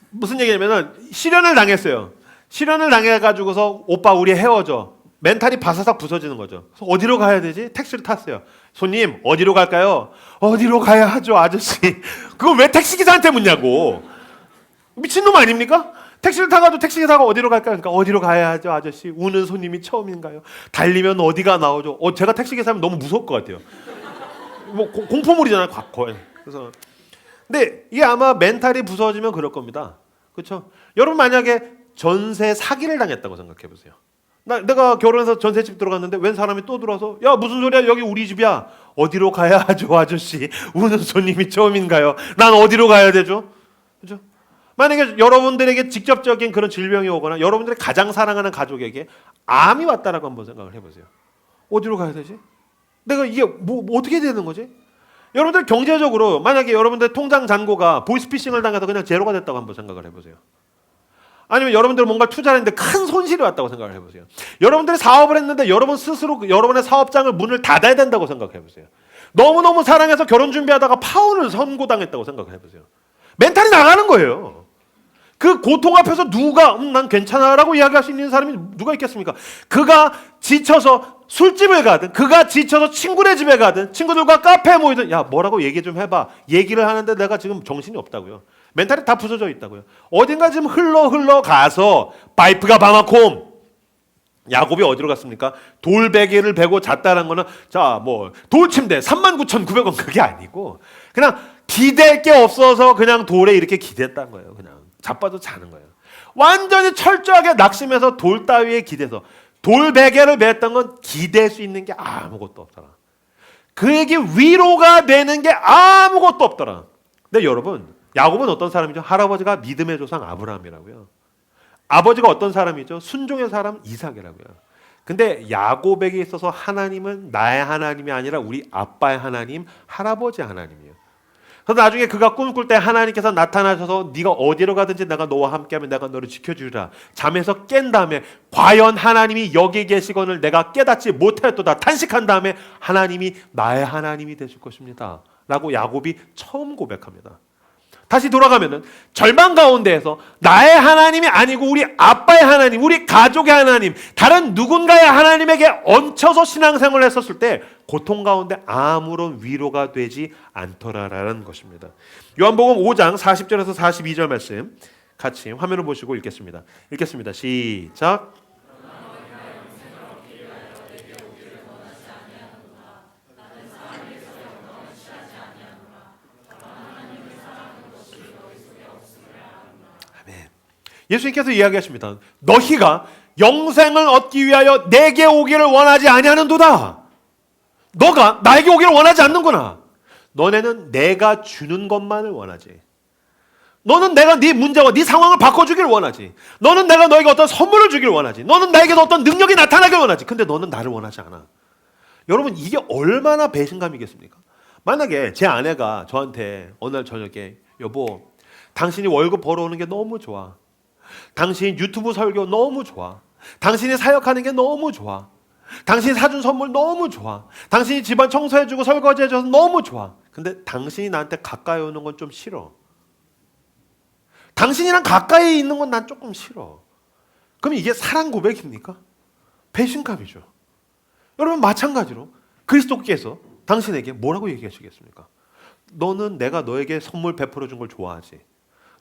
무슨 얘기냐면은 실연을 당했어요. 실연을 당해가지고서 오빠 우리 헤어져. 멘탈이 바사삭 부서지는 거죠. 그래서 어디로 가야 되지? 택시를 탔어요. 손님 어디로 갈까요? 어디로 가야 하죠 아저씨? 그걸 왜 택시기사한테 묻냐고. 미친놈 아닙니까? 택시를 타가지고 택시기사가 어디로 갈까요? 그러니까 어디로 가야 하죠 아저씨? 우는 손님이 처음인가요? 달리면 어디가 나오죠? 제가 택시기사면 너무 무서울 것 같아요. 뭐 공포물이잖아요. 거의. 그래서 근데 이게 아마 멘탈이 부서지면 그럴 겁니다. 그렇죠? 여러분 만약에 전세 사기를 당했다고 생각해 보세요. 내가 결혼해서 전세집 들어갔는데 웬 사람이 또 들어와서 야 무슨 소리야 여기 우리 집이야. 어디로 가야 하죠 아저씨? 우는 손님이 처음인가요? 난 어디로 가야 되죠? 그렇죠? 만약에 여러분들에게 직접적인 그런 질병이 오거나 여러분들이 가장 사랑하는 가족에게 암이 왔다라고 한번 생각을 해보세요. 어디로 가야 되지? 내가 이게 뭐 어떻게 되는 거지? 여러분들 경제적으로 만약에 여러분들 통장 잔고가 보이스피싱을 당해서 그냥 제로가 됐다고 한번 생각을 해보세요. 아니면 여러분들 뭔가 투자를 했는데 큰 손실이 왔다고 생각을 해보세요. 여러분들이 사업을 했는데 여러분 스스로 여러분의 사업장을 문을 닫아야 된다고 생각해 보세요. 너무너무 사랑해서 결혼 준비하다가 파혼을 선고당했다고 생각해 보세요. 멘탈이 나가는 거예요. 그 고통 앞에서 누가 난 괜찮아라고 이야기할 수 있는 사람이 누가 있겠습니까? 그가 지쳐서 술집을 가든 그가 지쳐서 친구네 집에 가든 친구들과 카페에 모이든 야 뭐라고 얘기 좀 해봐. 얘기를 하는데 내가 지금 정신이 없다고요. 멘탈이 다 부서져 있다고요. 어딘가 지금 흘러 가서 바이프가 바마콤 야곱이 어디로 갔습니까? 돌베개를 베고 잤다는 거는 자, 뭐 돌침대 39,900원 그게 아니고 그냥 기댈 게 없어서 그냥 돌에 이렇게 기댔다는 거예요. 그냥 자빠져 자는 거예요. 완전히 철저하게 낙심해서 돌 따위에 기대서 돌베개를 베었던 건 기댈 수 있는 게 아무것도 없더라. 그에게 위로가 되는 게 아무것도 없더라. 근데 여러분, 야곱은 어떤 사람이죠? 할아버지가 믿음의 조상 아브라함이라고요. 아버지가 어떤 사람이죠? 순종의 사람 이삭이라고요. 근데 야곱에게 있어서 하나님은 나의 하나님이 아니라 우리 아빠의 하나님, 할아버지의 하나님이에요. 그래서 나중에 그가 꿈을 꿀 때 하나님께서 나타나셔서 네가 어디로 가든지 내가 너와 함께하면 내가 너를 지켜주리라. 잠에서 깬 다음에 과연 하나님이 여기 계시거늘 내가 깨닫지 못하였도다. 탄식한 다음에 하나님이 나의 하나님이 되실 것입니다. 라고 야곱이 처음 고백합니다. 다시 돌아가면은 절망 가운데에서 나의 하나님이 아니고 우리 아빠의 하나님, 우리 가족의 하나님, 다른 누군가의 하나님에게 얹혀서 신앙생활을 했었을 때 고통 가운데 아무런 위로가 되지 않더라라는 것입니다. 요한복음 5장 40절에서 42절 말씀 같이 화면을 보시고 읽겠습니다. 읽겠습니다. 시작. 예수님께서 이야기하십니다. 너희가 영생을 얻기 위하여 내게 오기를 원하지 아니하는도다. 너가 나에게 오기를 원하지 않는구나. 너네는 내가 주는 것만을 원하지. 너는 내가 네 문제와 네 상황을 바꿔주길 원하지. 너는 내가 너에게 어떤 선물을 주길 원하지. 너는 나에게서 어떤 능력이 나타나길 원하지. 근데 너는 나를 원하지 않아. 여러분, 이게 얼마나 배신감이겠습니까? 만약에 제 아내가 저한테 어느 날 저녁에 여보, 당신이 월급 벌어오는 게 너무 좋아. 당신 유튜브 설교 너무 좋아. 당신이 사역하는 게 너무 좋아. 당신이 사준 선물 너무 좋아. 당신이 집안 청소해주고 설거지해줘서 너무 좋아. 근데 당신이 나한테 가까이 오는 건 좀 싫어. 당신이랑 가까이 있는 건 난 조금 싫어. 그럼 이게 사랑 고백입니까? 배신감이죠. 여러분, 마찬가지로 그리스도께서 당신에게 뭐라고 얘기하시겠습니까? 너는 내가 너에게 선물 베풀어 준 걸 좋아하지.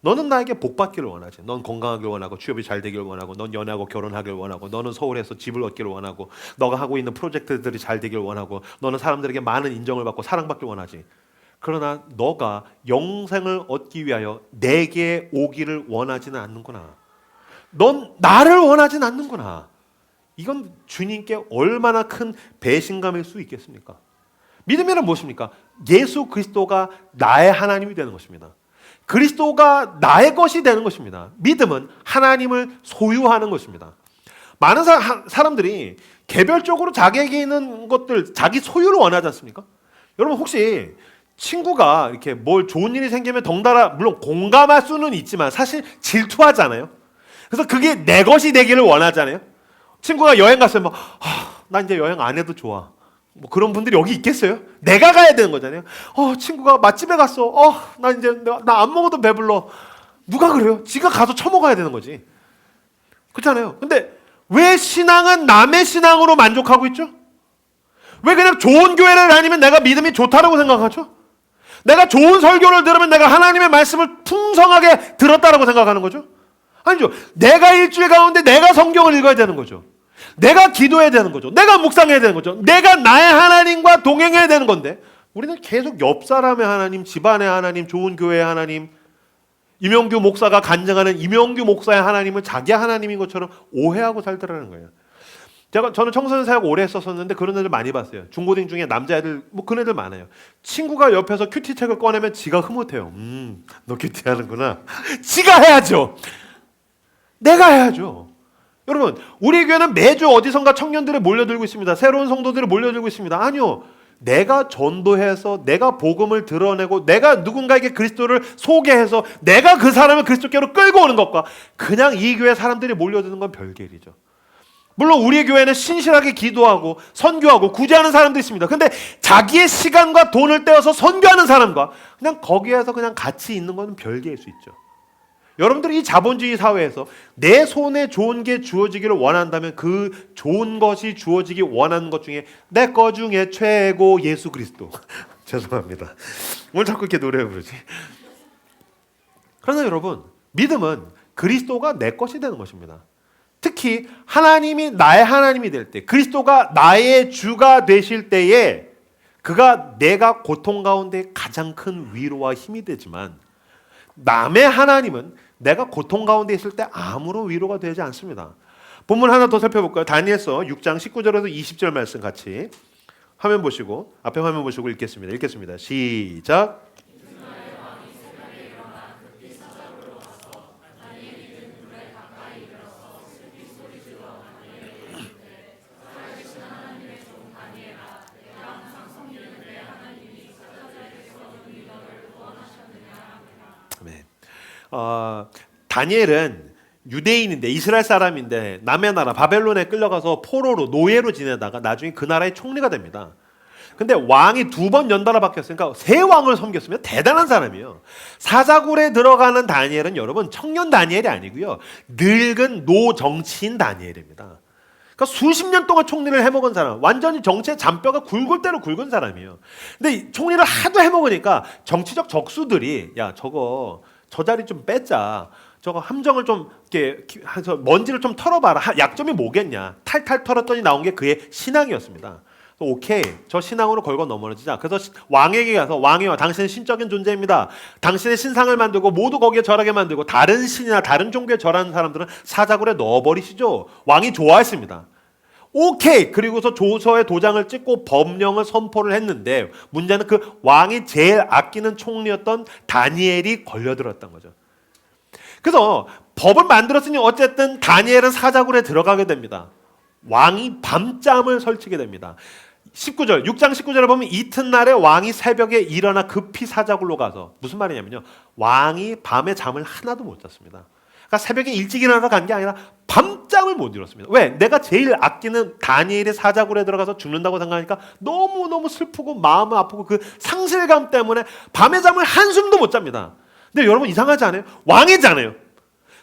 너는 나에게 복 받기를 원하지. 넌 건강하길 원하고 취업이 잘 되길 원하고 넌 연애하고 결혼하길 원하고 너는 서울에서 집을 얻기를 원하고 너가 하고 있는 프로젝트들이 잘 되길 원하고 너는 사람들에게 많은 인정을 받고 사랑받길 원하지. 그러나 너가 영생을 얻기 위하여 내게 오기를 원하지는 않는구나. 넌 나를 원하지는 않는구나. 이건 주님께 얼마나 큰 배신감일 수 있겠습니까? 믿음이란 무엇입니까? 예수 그리스도가 나의 하나님이 되는 것입니다. 그리스도가 나의 것이 되는 것입니다. 믿음은 하나님을 소유하는 것입니다. 많은 사람들이 개별적으로 자기에게 있는 것들, 자기 소유를 원하지 않습니까? 여러분, 혹시 친구가 이렇게 뭘 좋은 일이 생기면 덩달아 물론 공감할 수는 있지만 사실 질투하잖아요. 그래서 그게 내 것이 되기를 원하잖아요. 친구가 여행 갔어요. 막, 나 이제 여행 안 해도 좋아. 뭐 그런 분들이 여기 있겠어요? 내가 가야 되는 거잖아요. 친구가 맛집에 갔어. 나 이제 나 안 먹어도 배불러. 누가 그래요? 지가 가서 처먹어야 되는 거지. 그렇잖아요. 근데 왜 신앙은 남의 신앙으로 만족하고 있죠? 왜 그냥 좋은 교회를 다니면 내가 믿음이 좋다라고 생각하죠? 내가 좋은 설교를 들으면 내가 하나님의 말씀을 풍성하게 들었다라고 생각하는 거죠? 아니죠. 내가 일주일 가운데 내가 성경을 읽어야 되는 거죠. 내가 기도해야 되는 거죠. 내가 묵상해야 되는 거죠. 내가 나의 하나님과 동행해야 되는 건데 우리는 계속 옆 사람의 하나님, 집안의 하나님, 좋은 교회의 하나님, 이명규 목사가 간증하는 이명규 목사의 하나님을 자기 하나님인 것처럼 오해하고 살더라는 거예요. 저는 청소년 사역 오래 했었는데 그런 애들 많이 봤어요. 중고등 중에 남자애들 뭐 그런 애들 많아요. 친구가 옆에서 큐티 책을 꺼내면 지가 흐뭇해요. 너 큐티 하는구나. 지가 해야죠. 내가 해야죠. 여러분, 우리 교회는 매주 어디선가 청년들이 몰려들고 있습니다. 새로운 성도들이 몰려들고 있습니다. 아니요. 내가 전도해서 내가 복음을 드러내고 내가 누군가에게 그리스도를 소개해서 내가 그 사람을 그리스도께로 끌고 오는 것과 그냥 이 교회 사람들이 몰려드는 건 별개이죠. 물론 우리 교회는 신실하게 기도하고 선교하고 구제하는 사람도 있습니다. 근데 자기의 시간과 돈을 떼어서 선교하는 사람과 그냥 거기에서 그냥 같이 있는 건 별개일 수 있죠. 여러분들이 이 자본주의 사회에서 내 손에 좋은 게 주어지기를 원한다면 그 좋은 것이 주어지기 원하는 것 중에 내 거 중에 최고 예수 그리스도. 죄송합니다. 오늘 자꾸 이렇게 노래 부르지. 그러나 여러분, 믿음은 그리스도가 내 것이 되는 것입니다. 특히 하나님이 나의 하나님이 될 때, 그리스도가 나의 주가 되실 때에 그가 내가 고통 가운데 가장 큰 위로와 힘이 되지만, 남의 하나님은 내가 고통 가운데 있을 때 아무런 위로가 되지 않습니다. 본문 하나 더 살펴볼까요? 다니엘서 6장 19절에서 20절 말씀 같이 화면 보시고, 앞에 화면 보시고 읽겠습니다. 읽겠습니다. 시작. 다니엘은 유대인인데, 이스라엘 사람인데 남의 나라 바벨론에 끌려가서 포로로 노예로 지내다가 나중에 그 나라의 총리가 됩니다. 근데 왕이 2번 연달아 바뀌었으니까 3왕을 섬겼으면 대단한 사람이에요. 사자굴에 들어가는 다니엘은 여러분 청년 다니엘이 아니고요, 늙은 노정치인 다니엘입니다. 그러니까 수십 년 동안 총리를 해먹은 사람, 완전히 정치의 잔뼈가 굵을 대로 굵은 사람이에요. 근데 총리를 하도 해먹으니까 정치적 적수들이, 야 저거 저 자리 좀 뺏자, 저거 함정을 좀 이렇게 해서 먼지를 좀 털어봐라, 약점이 뭐겠냐, 탈탈 털었더니 나온 게 그의 신앙이었습니다. 오케이, 저 신앙으로 걸고 넘어지자. 그래서 왕에게 가서, 왕이여 당신은 신적인 존재입니다. 당신의 신상을 만들고 모두 거기에 절하게 만들고 다른 신이나 다른 종교에 절하는 사람들은 사자굴에 넣어버리시죠. 왕이 좋아했습니다. 오케이. 그리고서 조서에 도장을 찍고 법령을 선포를 했는데, 문제는 그 왕이 제일 아끼는 총리였던 다니엘이 걸려들었던 거죠. 그래서 법을 만들었으니 어쨌든 다니엘은 사자굴에 들어가게 됩니다. 왕이 밤잠을 설치게 됩니다. 19절, 6장 19절에 보면 이튿날에 왕이 새벽에 일어나 급히 사자굴로 가서, 무슨 말이냐면요, 왕이 밤에 잠을 하나도 못 잤습니다. 그러니까 새벽에 일찍 일어나서 간 게 아니라 밤잠을 못 이뤘습니다. 왜? 내가 제일 아끼는 다니엘의 사자굴에 들어가서 죽는다고 생각하니까 너무너무 슬프고 마음은 아프고 그 상실감 때문에 밤에 잠을 한숨도 못 잡니다. 근데 여러분 이상하지 않아요? 왕이잖아요.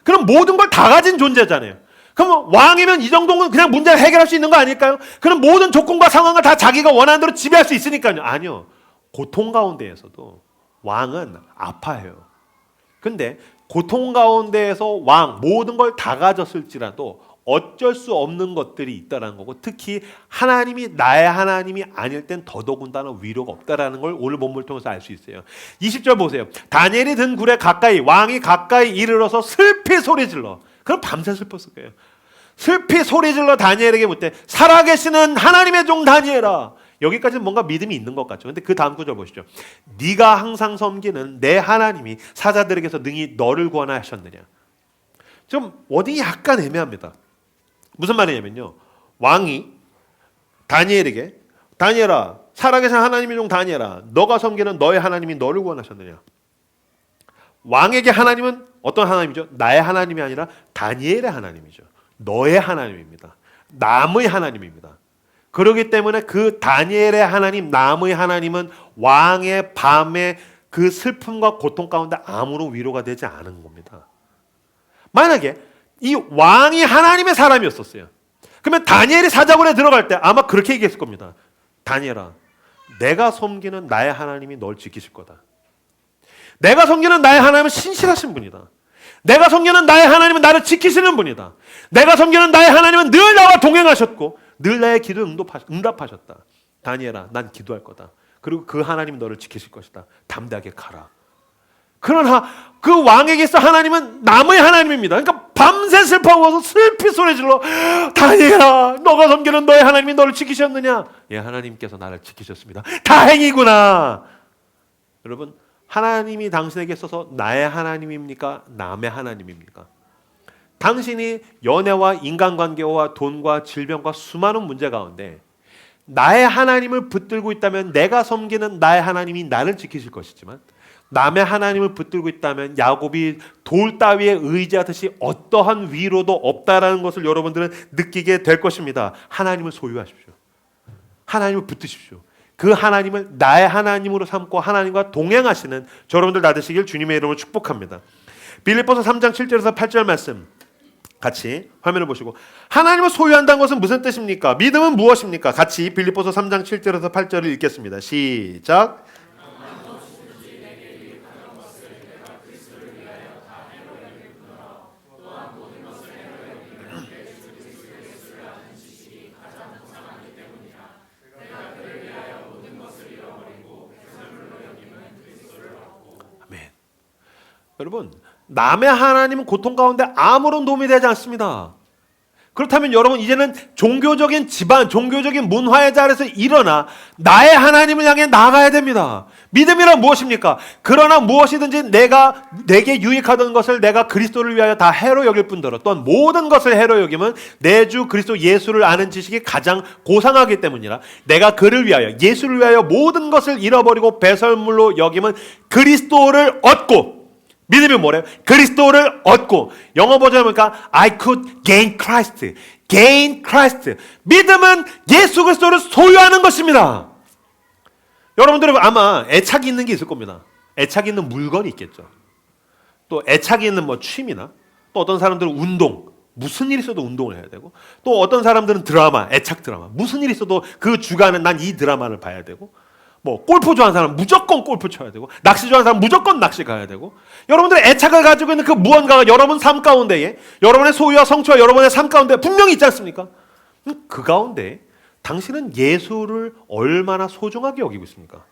그럼 모든 걸 다 가진 존재잖아요. 그럼 왕이면 이 정도는 그냥 문제를 해결할 수 있는 거 아닐까요? 그럼 모든 조건과 상황을 다 자기가 원하는 대로 지배할 수 있으니까요. 아니요. 고통 가운데에서도 왕은 아파해요. 근데 고통 가운데에서 왕, 모든 걸 다 가졌을지라도 어쩔 수 없는 것들이 있다는 거고, 특히 하나님이 나의 하나님이 아닐 땐 더더군다나 위로가 없다는 걸 오늘 본문을 통해서 알 수 있어요. 20절 보세요. 다니엘이 든 굴에 가까이, 왕이 가까이 이르러서 슬피 소리질러. 그럼 밤새 슬펐을 거예요. 슬피 소리질러 다니엘에게 묻되, 살아계시는 하나님의 종 다니엘아. 여기까지는 뭔가 믿음이 있는 것 같죠. 근데 그 다음 구절 보시죠. 네가 항상 섬기는 내 하나님이 사자들에게서 능히 너를 구하나 하셨느냐. 좀 워딩이 약간 애매합니다. 무슨 말이냐면요, 왕이 다니엘에게, 다니엘아, 살아계신 하나님의 종 다니엘아, 너가 섬기는 너의 하나님이 너를 구원하셨느냐. 왕에게 하나님은 어떤 하나님이죠? 나의 하나님이 아니라 다니엘의 하나님이죠. 너의 하나님입니다. 남의 하나님입니다. 그렇기 때문에 그 다니엘의 하나님, 남의 하나님은 왕의 밤에 그 슬픔과 고통 가운데 아무런 위로가 되지 않은 겁니다. 만약에 이 왕이 하나님의 사람이었었어요. 그러면 다니엘이 사자굴에 들어갈 때 아마 그렇게 얘기했을 겁니다. 다니엘아, 내가 섬기는 나의 하나님이 널 지키실 거다. 내가 섬기는 나의 하나님은 신실하신 분이다. 내가 섬기는 나의 하나님은 나를 지키시는 분이다. 내가 섬기는 나의 하나님은 늘 나와 동행하셨고 늘 나의 기도 응답하셨다. 다니엘아, 난 기도할 거다. 그리고 그 하나님이 너를 지키실 것이다. 담대하게 가라. 그러나 그 왕에게서 하나님은 남의 하나님입니다. 그러니까 밤새 슬퍼하고서 슬피 소리질러, 다니엘아, 너가 섬기는 너의 하나님이 너를 지키셨느냐? 예, 하나님께서 나를 지키셨습니다. 다행이구나. 여러분, 하나님이 당신에게 있어서 나의 하나님입니까? 남의 하나님입니까? 당신이 연애와 인간관계와 돈과 질병과 수많은 문제 가운데 나의 하나님을 붙들고 있다면, 내가 섬기는 나의 하나님이 나를 지키실 것이지만, 남의 하나님을 붙들고 있다면 야곱이 돌 따위에 의지하듯이 어떠한 위로도 없다라는 것을 여러분들은 느끼게 될 것입니다. 하나님을 소유하십시오. 하나님을 붙드십시오. 그 하나님을 나의 하나님으로 삼고 하나님과 동행하시는 여러분들 다 되시길 주님의 이름으로 축복합니다. 빌립보서 3장 7절에서 8절 말씀 같이 화면을 보시고, 하나님을 소유한다는 것은 무슨 뜻입니까? 믿음은 무엇입니까? 같이 빌립보서 3장 7절에서 8절을 읽겠습니다. 시작. 여러분, 남의 하나님은 고통 가운데 아무런 도움이 되지 않습니다. 그렇다면 여러분, 이제는 종교적인 집안, 종교적인 문화의 자리에서 일어나 나의 하나님을 향해 나아가야 됩니다. 믿음이란 무엇입니까? 그러나 무엇이든지 내게 유익하던 것을 내가 그리스도를 위하여 다 해로 여길 뿐더러 또한 모든 것을 해로 여김은 내 주 그리스도 예수를 아는 지식이 가장 고상하기 때문이라. 내가 그를 위하여, 예수를 위하여 모든 것을 잃어버리고 배설물로 여김은 그리스도를 얻고, 믿음이 뭐래요? 그리스도를 얻고. 영어 버전에 보니까 I could gain Christ. gain Christ. 믿음은 예수 그리스도를 소유하는 것입니다. 여러분들은 아마 애착이 있는 게 있을 겁니다. 애착이 있는 물건이 있겠죠. 또 애착이 있는 뭐 취미나, 또 어떤 사람들은 운동, 무슨 일이 있어도 운동을 해야 되고, 또 어떤 사람들은 드라마, 애착 드라마, 무슨 일이 있어도 그 주간에 난 이 드라마를 봐야 되고, 뭐 골프 좋아하는 사람 무조건 골프 쳐야 되고, 낚시 좋아하는 사람 무조건 낚시 가야 되고, 여러분들의 애착을 가지고 있는 그 무언가가 여러분 삶 가운데에, 여러분의 소유와 성취와 여러분의 삶 가운데 분명히 있지 않습니까? 그 가운데 당신은 예수를 얼마나 소중하게 여기고 있습니까?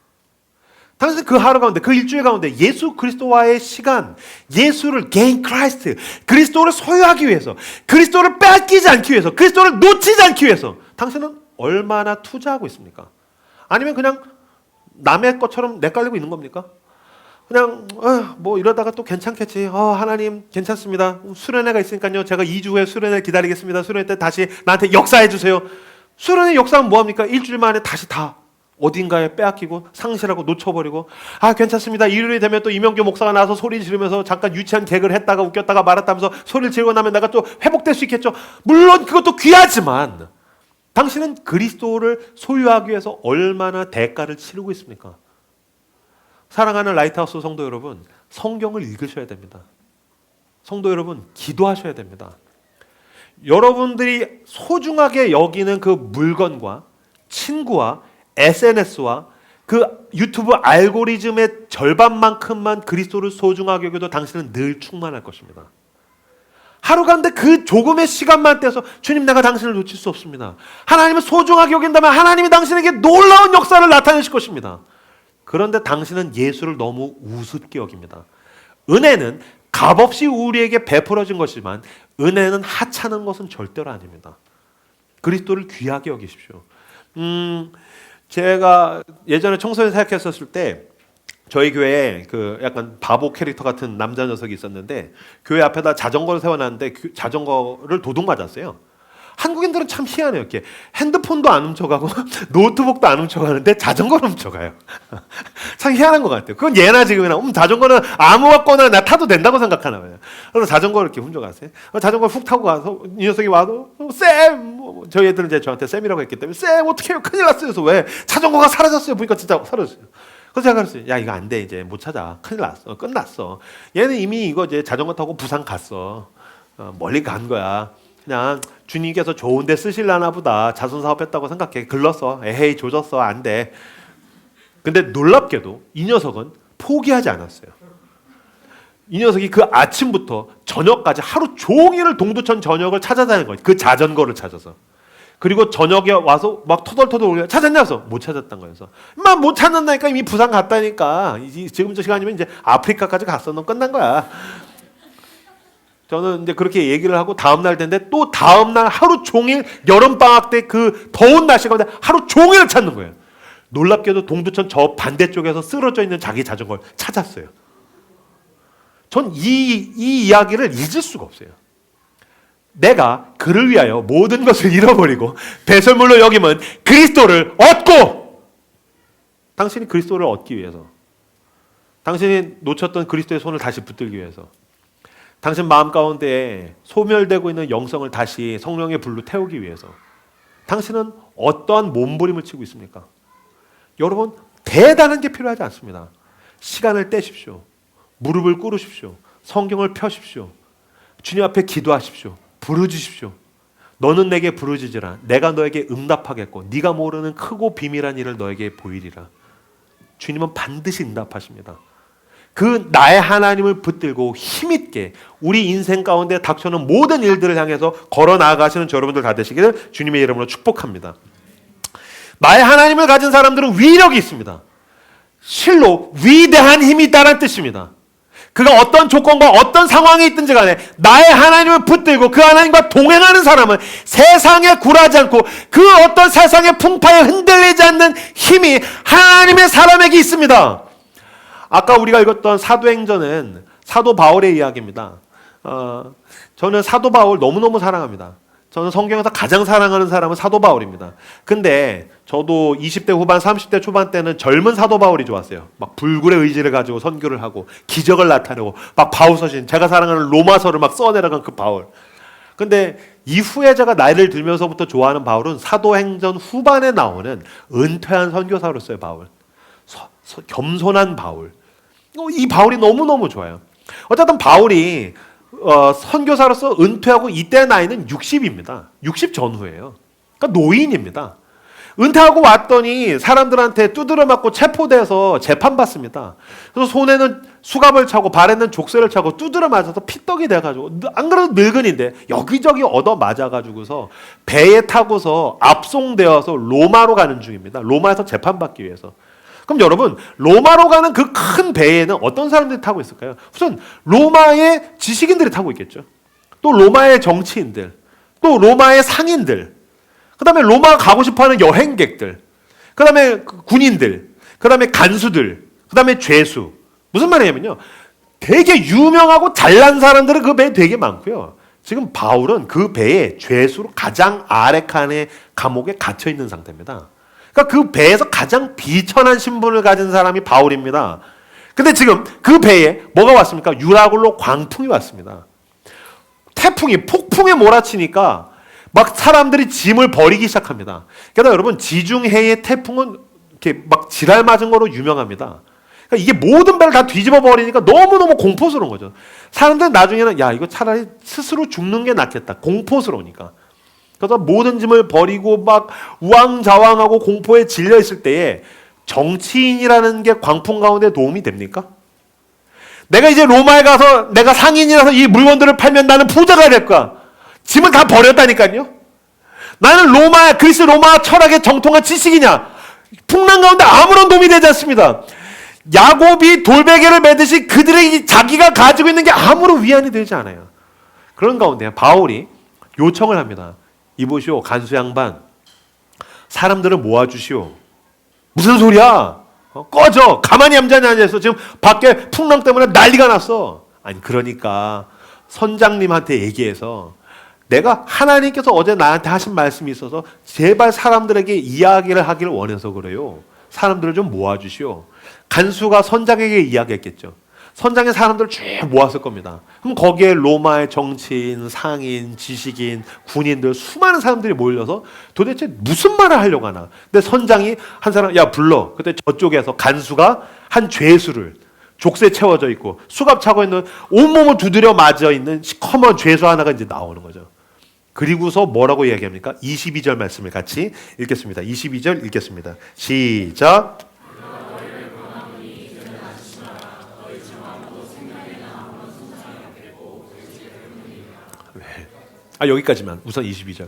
당신은 그 하루 가운데, 그 일주일 가운데 예수 그리스도와의 시간, 예수를 gain Christ, 그리스도를 소유하기 위해서, 그리스도를 뺏기지 않기 위해서, 그리스도를 놓치지 않기 위해서 당신은 얼마나 투자하고 있습니까? 아니면 그냥 남의 것처럼 내깔리고 있는 겁니까? 그냥 뭐 이러다가 또 괜찮겠지. 하나님 괜찮습니다. 수련회가 있으니까요. 제가 2주 후에 수련회 기다리겠습니다. 수련회 때 다시 나한테 역사해 주세요. 수련회 역사는 뭐합니까? 일주일 만에 다시 다 어딘가에 빼앗기고 상실하고 놓쳐버리고, 괜찮습니다. 일요일이 되면 또 이명규 목사가 나와서 소리 지르면서 잠깐 유치한 개그를 했다가 웃겼다가 말았다면서 소리를 지르고 나면 내가 또 회복될 수 있겠죠. 물론 그것도 귀하지만 당신은 그리스도를 소유하기 위해서 얼마나 대가를 치르고 있습니까? 사랑하는 라이트하우스 성도 여러분, 성경을 읽으셔야 됩니다. 성도 여러분, 기도하셔야 됩니다. 여러분들이 소중하게 여기는 그 물건과 친구와 SNS와 그 유튜브 알고리즘의 절반만큼만 그리스도를 소중하게 여겨도 당신은 늘 충만할 것입니다. 하루 가운데 그 조금의 시간만 떼서 주님, 내가 당신을 놓칠 수 없습니다. 하나님을 소중하게 여긴다면 하나님이 당신에게 놀라운 역사를 나타내실 것입니다. 그런데 당신은 예수를 너무 우습게 여깁니다. 은혜는 값없이 우리에게 베풀어진 것이지만 은혜는 하찮은 것은 절대로 아닙니다. 그리스도를 귀하게 여기십시오. 제가 예전에 청소년 사역했었을 때 저희 교회에 그 약간 바보 캐릭터 같은 남자 녀석이 있었는데, 교회 앞에다 자전거를 세워놨는데 자전거를 도둑 맞았어요. 한국인들은 참 희한해요. 이렇게 핸드폰도 안 훔쳐가고 노트북도 안 훔쳐가는데 자전거를 훔쳐가요. 참 희한한 것 같아요. 그건 예나 지금이나 자전거는 아무나 거나 나 타도 된다고 생각하나 봐요. 그래서 자전거를 이렇게 훔쳐갔어요. 자전거를 훅 타고 가서 이 녀석이 와도 쌤! 저희 애들은 이제 저한테 쌤이라고 했기 때문에 쌤 어떻게 해요? 큰일 났어요. 그래서 왜? 자전거가 사라졌어요. 보니까 진짜 사라졌어요. 그래서 제가 그랬어요. 야, 이거 안 돼. 이제 못 찾아. 큰일 났어. 끝났어. 얘는 이미 이거 이제 자전거 타고 부산 갔어. 멀리 간 거야. 그냥 주님께서 좋은 데 쓰실라나 보다. 자선사업했다고 생각해. 글렀어. 에헤이, 조졌어. 안 돼. 근데 놀랍게도 이 녀석은 포기하지 않았어요. 이 녀석이 그 아침부터 저녁까지 하루 종일을 동두천 전역을 찾아다니는 거예요. 그 자전거를 찾아서. 그리고 저녁에 와서 막 터덜터덜 올려. 찾았냐서 못 찾았단 거여서. 막 못 찾는다니까. 이미 부산 갔다니까. 지금 저 시간이면 이제 아프리카까지 갔어. 넌 끝난 거야. 저는 이제 그렇게 얘기를 하고 다음날 됐는데 또 다음날 하루 종일 여름방학 때 그 더운 날씨 가운데 하루 종일을 찾는 거예요. 놀랍게도 동두천 저 반대쪽에서 쓰러져 있는 자기 자전거를 찾았어요. 전 이 이야기를 잊을 수가 없어요. 내가 그를 위하여 모든 것을 잃어버리고 배설물로 여김은 그리스도를 얻고, 당신이 그리스도를 얻기 위해서, 당신이 놓쳤던 그리스도의 손을 다시 붙들기 위해서, 당신 마음 가운데 소멸되고 있는 영성을 다시 성령의 불로 태우기 위해서 당신은 어떠한 몸부림을 치고 있습니까? 여러분, 대단한 게 필요하지 않습니다. 시간을 떼십시오. 무릎을 꿇으십시오. 성경을 펴십시오. 주님 앞에 기도하십시오. 부르짖으십시오. 너는 내게 부르짖으라. 내가 너에게 응답하겠고 네가 모르는 크고 비밀한 일을 너에게 보이리라. 주님은 반드시 응답하십니다. 그 나의 하나님을 붙들고 힘있게 우리 인생 가운데 닥쳐오는 모든 일들을 향해서 걸어 나아가시는 여러분들 다 되시기를 주님의 이름으로 축복합니다. 나의 하나님을 가진 사람들은 위력이 있습니다. 실로 위대한 힘이 있다는 뜻입니다. 그가 어떤 조건과 어떤 상황에 있든지 간에 나의 하나님을 붙들고 그 하나님과 동행하는 사람은 세상에 굴하지 않고 그 어떤 세상의 풍파에 흔들리지 않는 힘이 하나님의 사람에게 있습니다. 아까 우리가 읽었던 사도행전은 사도 바울의 이야기입니다. 저는 사도 바울 너무너무 사랑합니다. 저는 성경에서 가장 사랑하는 사람은 사도 바울입니다. 근데 저도 20대 후반 30대 초반 때는 젊은 사도 바울이 좋았어요. 막 불굴의 의지를 가지고 선교를 하고 기적을 나타내고 막 바울서신, 제가 사랑하는 로마서를 막 써내려간 그 바울. 근데 이후에 제가 나이를 들면서부터 좋아하는 바울은 사도행전 후반에 나오는 은퇴한 선교사로서의 바울, 겸손한 바울. 이 바울이 너무너무 좋아요. 어쨌든 바울이 선교사로서 은퇴하고 이때 나이는 60입니다. 60 전후예요. 그러니까 노인입니다. 은퇴하고 왔더니 사람들한테 두드려 맞고 체포돼서 재판받습니다. 그래서 손에는 수갑을 차고 발에는 족쇄를 차고 두드려 맞아서 피떡이 돼가지고, 안 그래도 늙은인데 여기저기 얻어 맞아가지고서 배에 타고서 압송되어서 로마로 가는 중입니다. 로마에서 재판받기 위해서. 그럼 여러분, 로마로 가는 그 큰 배에는 어떤 사람들이 타고 있을까요? 우선 로마의 지식인들이 타고 있겠죠. 또 로마의 정치인들, 또 로마의 상인들, 그 다음에 로마 가고 싶어하는 여행객들, 그 다음에 군인들, 그 다음에 간수들, 그 다음에 죄수. 무슨 말이냐면요, 되게 유명하고 잘난 사람들은 그 배에 되게 많고요. 지금 바울은 그 배에 죄수로 가장 아래 칸의 감옥에 갇혀 있는 상태입니다. 그러니까 그 배에서 가장 비천한 신분을 가진 사람이 바울입니다. 근데 지금 그 배에 뭐가 왔습니까? 유라굴로 광풍이 왔습니다. 태풍이 폭풍에 몰아치니까 막 사람들이 짐을 버리기 시작합니다. 게다가 여러분, 지중해의 태풍은 이렇게 막 지랄 맞은 거로 유명합니다. 그러니까 이게 모든 배를 다 뒤집어 버리니까 너무너무 공포스러운 거죠. 사람들은 나중에는 야, 이거 차라리 스스로 죽는 게 낫겠다. 공포스러우니까. 그래서 모든 짐을 버리고 막 우왕좌왕하고 공포에 질려 있을 때에 정치인이라는 게 광풍 가운데 도움이 됩니까? 내가 이제 로마에 가서 내가 상인이라서 이 물건들을 팔면 나는 부자가 될 거야. 짐을 다 버렸다니까요. 나는 그리스 로마 철학의 정통한 지식이냐? 풍랑 가운데 아무런 도움이 되지 않습니다. 야곱이 돌베개를 매듯이 그들의 자기가 가지고 있는 게 아무런 위안이 되지 않아요. 그런 가운데 바울이 요청을 합니다. 이보시오, 간수 양반, 사람들을 모아주시오. 무슨 소리야? 꺼져. 가만히 앉아있어. 지금 밖에 풍랑 때문에 난리가 났어. 아니, 그러니까 선장님한테 얘기해서 내가 하나님께서 어제 나한테 하신 말씀이 있어서 제발 사람들에게 이야기를 하기를 원해서 그래요. 사람들을 좀 모아주시오. 간수가 선장에게 이야기했겠죠. 선장의 사람들을 쭉 모았을 겁니다. 그럼 거기에 로마의 정치인, 상인, 지식인, 군인들, 수많은 사람들이 몰려서 도대체 무슨 말을 하려고 하나. 근데 선장이 한 사람, 야, 불러. 그때 저쪽에서 간수가 한 죄수를, 족쇄 채워져 있고 수갑 차고 있는, 온몸을 두드려 맞아 있는 시커먼 죄수 하나가 이제 나오는 거죠. 그리고서 뭐라고 이야기합니까? 22절 말씀을 같이 읽겠습니다. 22절 읽겠습니다. 시작. 여기까지만. 우선 22절.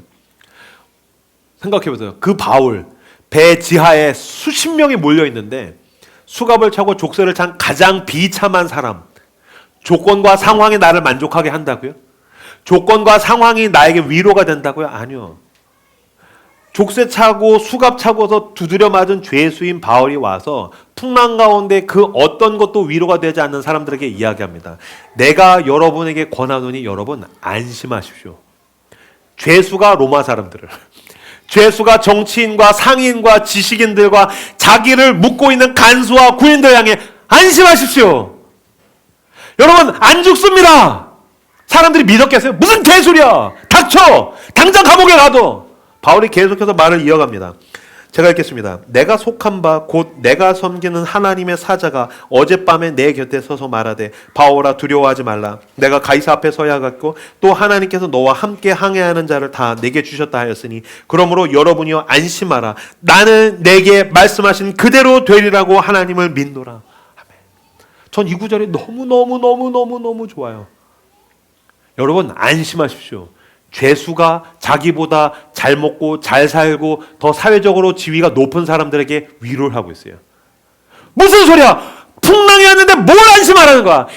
생각해보세요. 그 바울, 배 지하에 수십 명이 몰려 있는데 수갑을 차고 족쇄를 찬 가장 비참한 사람, 조건과 상황이 나를 만족하게 한다고요? 조건과 상황이 나에게 위로가 된다고요? 아니요. 족쇄 차고 수갑 차고서 두드려 맞은 죄수인 바울이 와서 풍랑 가운데 그 어떤 것도 위로가 되지 않는 사람들에게 이야기합니다. 내가 여러분에게 권하노니 여러분 안심하십시오. 죄수가 로마 사람들을, 죄수가 정치인과 상인과 지식인들과 자기를 묶고 있는 간수와 군인들 향해 안심하십시오. 여러분 안 죽습니다. 사람들이 믿었겠어요? 무슨 개소리야. 닥쳐. 당장 감옥에 가도. 바울이 계속해서 말을 이어갑니다. 제가 읽겠습니다. 내가 속한 바 곧 내가 섬기는 하나님의 사자가 어젯밤에 내 곁에 서서 말하되 바울아 두려워하지 말라. 내가 가이사 앞에 서야 하겠고 또 하나님께서 너와 함께 항해하는 자를 다 내게 주셨다 하였으니 그러므로 여러분이여 안심하라. 나는 내게 말씀하신 그대로 되리라고 하나님을 믿노라. 아멘. 전 이 구절이 너무 좋아요. 여러분 안심하십시오. 죄수가 자기보다 잘 먹고 잘 살고 더 사회적으로 지위가 높은 사람들에게 위로를 하고 있어요. 무슨 소리야? 풍랑이 왔는데 뭘 안심하라는 거야?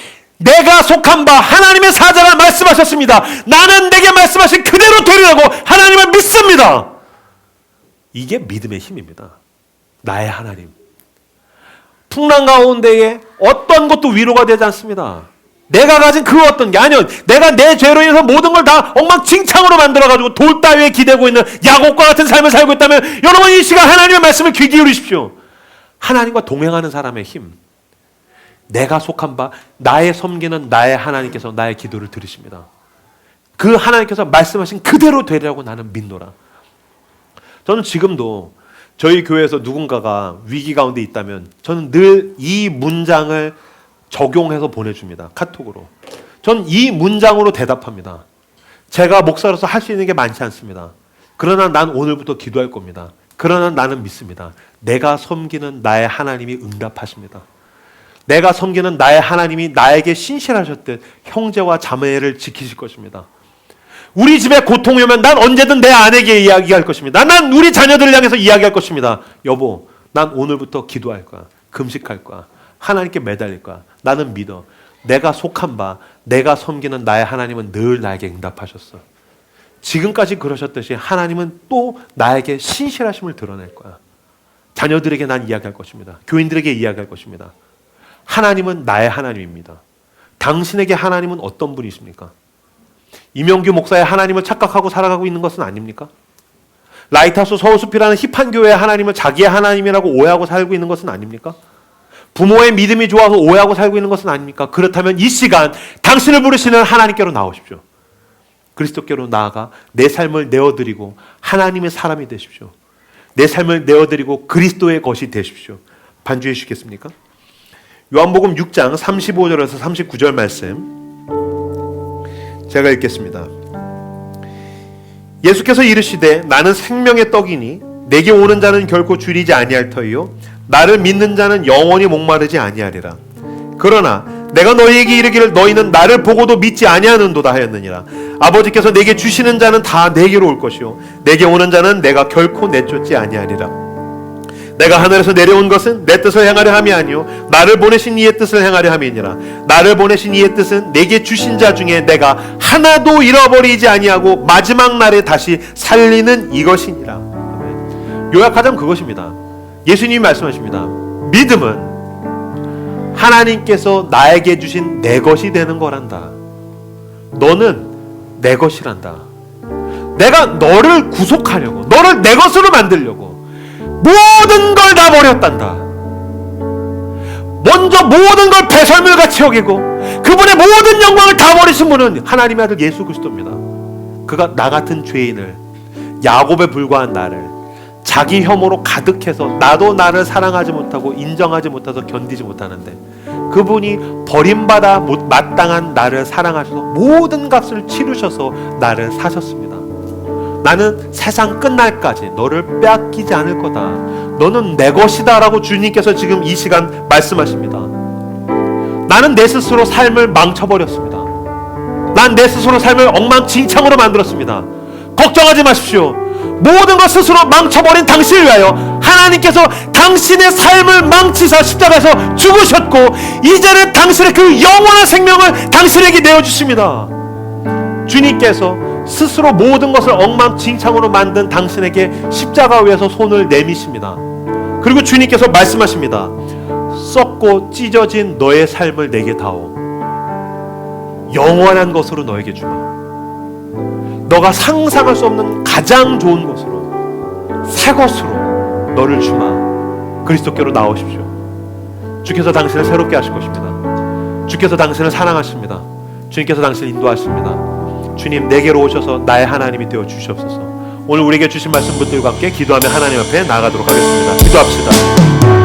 내가 속한 바 하나님의 사자가 말씀하셨습니다. 나는 내게 말씀하신 그대로 되리라고 하나님을 믿습니다. 이게 믿음의 힘입니다. 나의 하나님. 풍랑 가운데에 어떤 것도 위로가 되지 않습니다. 내가 가진 그 어떤 게 아니요, 내가 내 죄로 인해서 모든 걸 다 엉망진창으로 만들어가지고 돌 따위에 기대고 있는 야곱과 같은 삶을 살고 있다면 여러분 이 시간 하나님의 말씀을 귀 기울이십시오. 하나님과 동행하는 사람의 힘, 내가 속한 바 나의 섬기는 나의 하나님께서 나의 기도를 들으십니다. 그 하나님께서 말씀하신 그대로 되리라고 나는 믿노라. 저는 지금도 저희 교회에서 누군가가 위기 가운데 있다면 저는 늘 이 문장을 적용해서 보내줍니다. 카톡으로. 전 이 문장으로 대답합니다. 제가 목사로서 할 수 있는 게 많지 않습니다. 그러나 난 오늘부터 기도할 겁니다. 그러나 나는 믿습니다. 내가 섬기는 나의 하나님이 응답하십니다. 내가 섬기는 나의 하나님이 나에게 신실하셨듯 형제와 자매를 지키실 것입니다. 우리 집에 고통이 오면 난 언제든 내 아내에게 이야기할 것입니다. 난 우리 자녀들을 향해서 이야기할 것입니다. 여보, 난 오늘부터 기도할 거야. 금식할 거야. 하나님께 매달릴 거야. 나는 믿어. 내가 속한 바, 내가 섬기는 나의 하나님은 늘 나에게 응답하셨어. 지금까지 그러셨듯이 하나님은 또 나에게 신실하심을 드러낼 거야. 자녀들에게 난 이야기할 것입니다. 교인들에게 이야기할 것입니다. 하나님은 나의 하나님입니다. 당신에게 하나님은 어떤 분이십니까? 이명규 목사의 하나님을 착각하고 살아가고 있는 것은 아닙니까? 라이트하우스 서울숲이라는 힙한 교회의 하나님을 자기의 하나님이라고 오해하고 살고 있는 것은 아닙니까? 부모의 믿음이 좋아서 오해하고 살고 있는 것은 아닙니까? 그렇다면 이 시간 당신을 부르시는 하나님께로 나오십시오. 그리스도께로 나아가 내 삶을 내어드리고 하나님의 사람이 되십시오. 내 삶을 내어드리고 그리스도의 것이 되십시오. 반주해 주시겠습니까? 요한복음 6장 35절에서 39절 말씀 제가 읽겠습니다. 예수께서 이르시되 나는 생명의 떡이니 내게 오는 자는 결코 줄이지 아니할 터이요 나를 믿는 자는 영원히 목마르지 아니하리라. 그러나 내가 너희에게 이르기를 너희는 나를 보고도 믿지 아니하는도다 하였느니라. 아버지께서 내게 주시는 자는 다 내게로 올 것이요 내게 오는 자는 내가 결코 내쫓지 아니하리라. 내가 하늘에서 내려온 것은 내 뜻을 행하려 함이 아니요 나를 보내신 이의 뜻을 행하려 함이니라. 나를 보내신 이의 뜻은 내게 주신 자 중에 내가 하나도 잃어버리지 아니하고 마지막 날에 다시 살리는 이것이니라. 요약하자면 그것입니다. 예수님이 말씀하십니다. 믿음은 하나님께서 나에게 주신 내 것이 되는 거란다. 너는 내 것이란다. 내가 너를 구속하려고, 너를 내 것으로 만들려고 모든 걸 다 버렸단다. 먼저 모든 걸 배설물같이 여기고 그분의 모든 영광을 다 버리신 분은 하나님의 아들 예수 그리스도입니다. 그가 나 같은 죄인을, 야곱에 불과한 나를 자기 혐오로 가득해서 나도 나를 사랑하지 못하고 인정하지 못해서 견디지 못하는데 그분이 버림받아 마땅한 나를 사랑하셔서 모든 값을 치르셔서 나를 사셨습니다. 나는 세상 끝날까지 너를 빼앗기지 않을 거다. 너는 내 것이다 라고 주님께서 지금 이 시간 말씀하십니다. 나는 내 스스로 삶을 망쳐버렸습니다. 난 내 스스로 삶을 엉망진창으로 만들었습니다. 걱정하지 마십시오. 모든 것 스스로 망쳐버린 당신을 위하여 하나님께서 당신의 삶을 망치사 십자가에서 죽으셨고 이제는 당신의 그 영원한 생명을 당신에게 내어주십니다. 주님께서 스스로 모든 것을 엉망진창으로 만든 당신에게 십자가 위에서 손을 내미십니다. 그리고 주님께서 말씀하십니다. 썩고 찢어진 너의 삶을 내게 다오. 영원한 것으로 너에게 주마. 너가 상상할 수 없는 가장 좋은 것으로, 새 것으로 너를 주마. 그리스도께로 나오십시오. 주께서 당신을 새롭게 하실 것입니다. 주께서 당신을 사랑하십니다. 주님께서 당신을 인도하십니다. 주님, 내게로 오셔서 나의 하나님이 되어 주시옵소서. 오늘 우리에게 주신 말씀 분들과 함께 기도하며 하나님 앞에 나아가도록 하겠습니다. 기도합시다.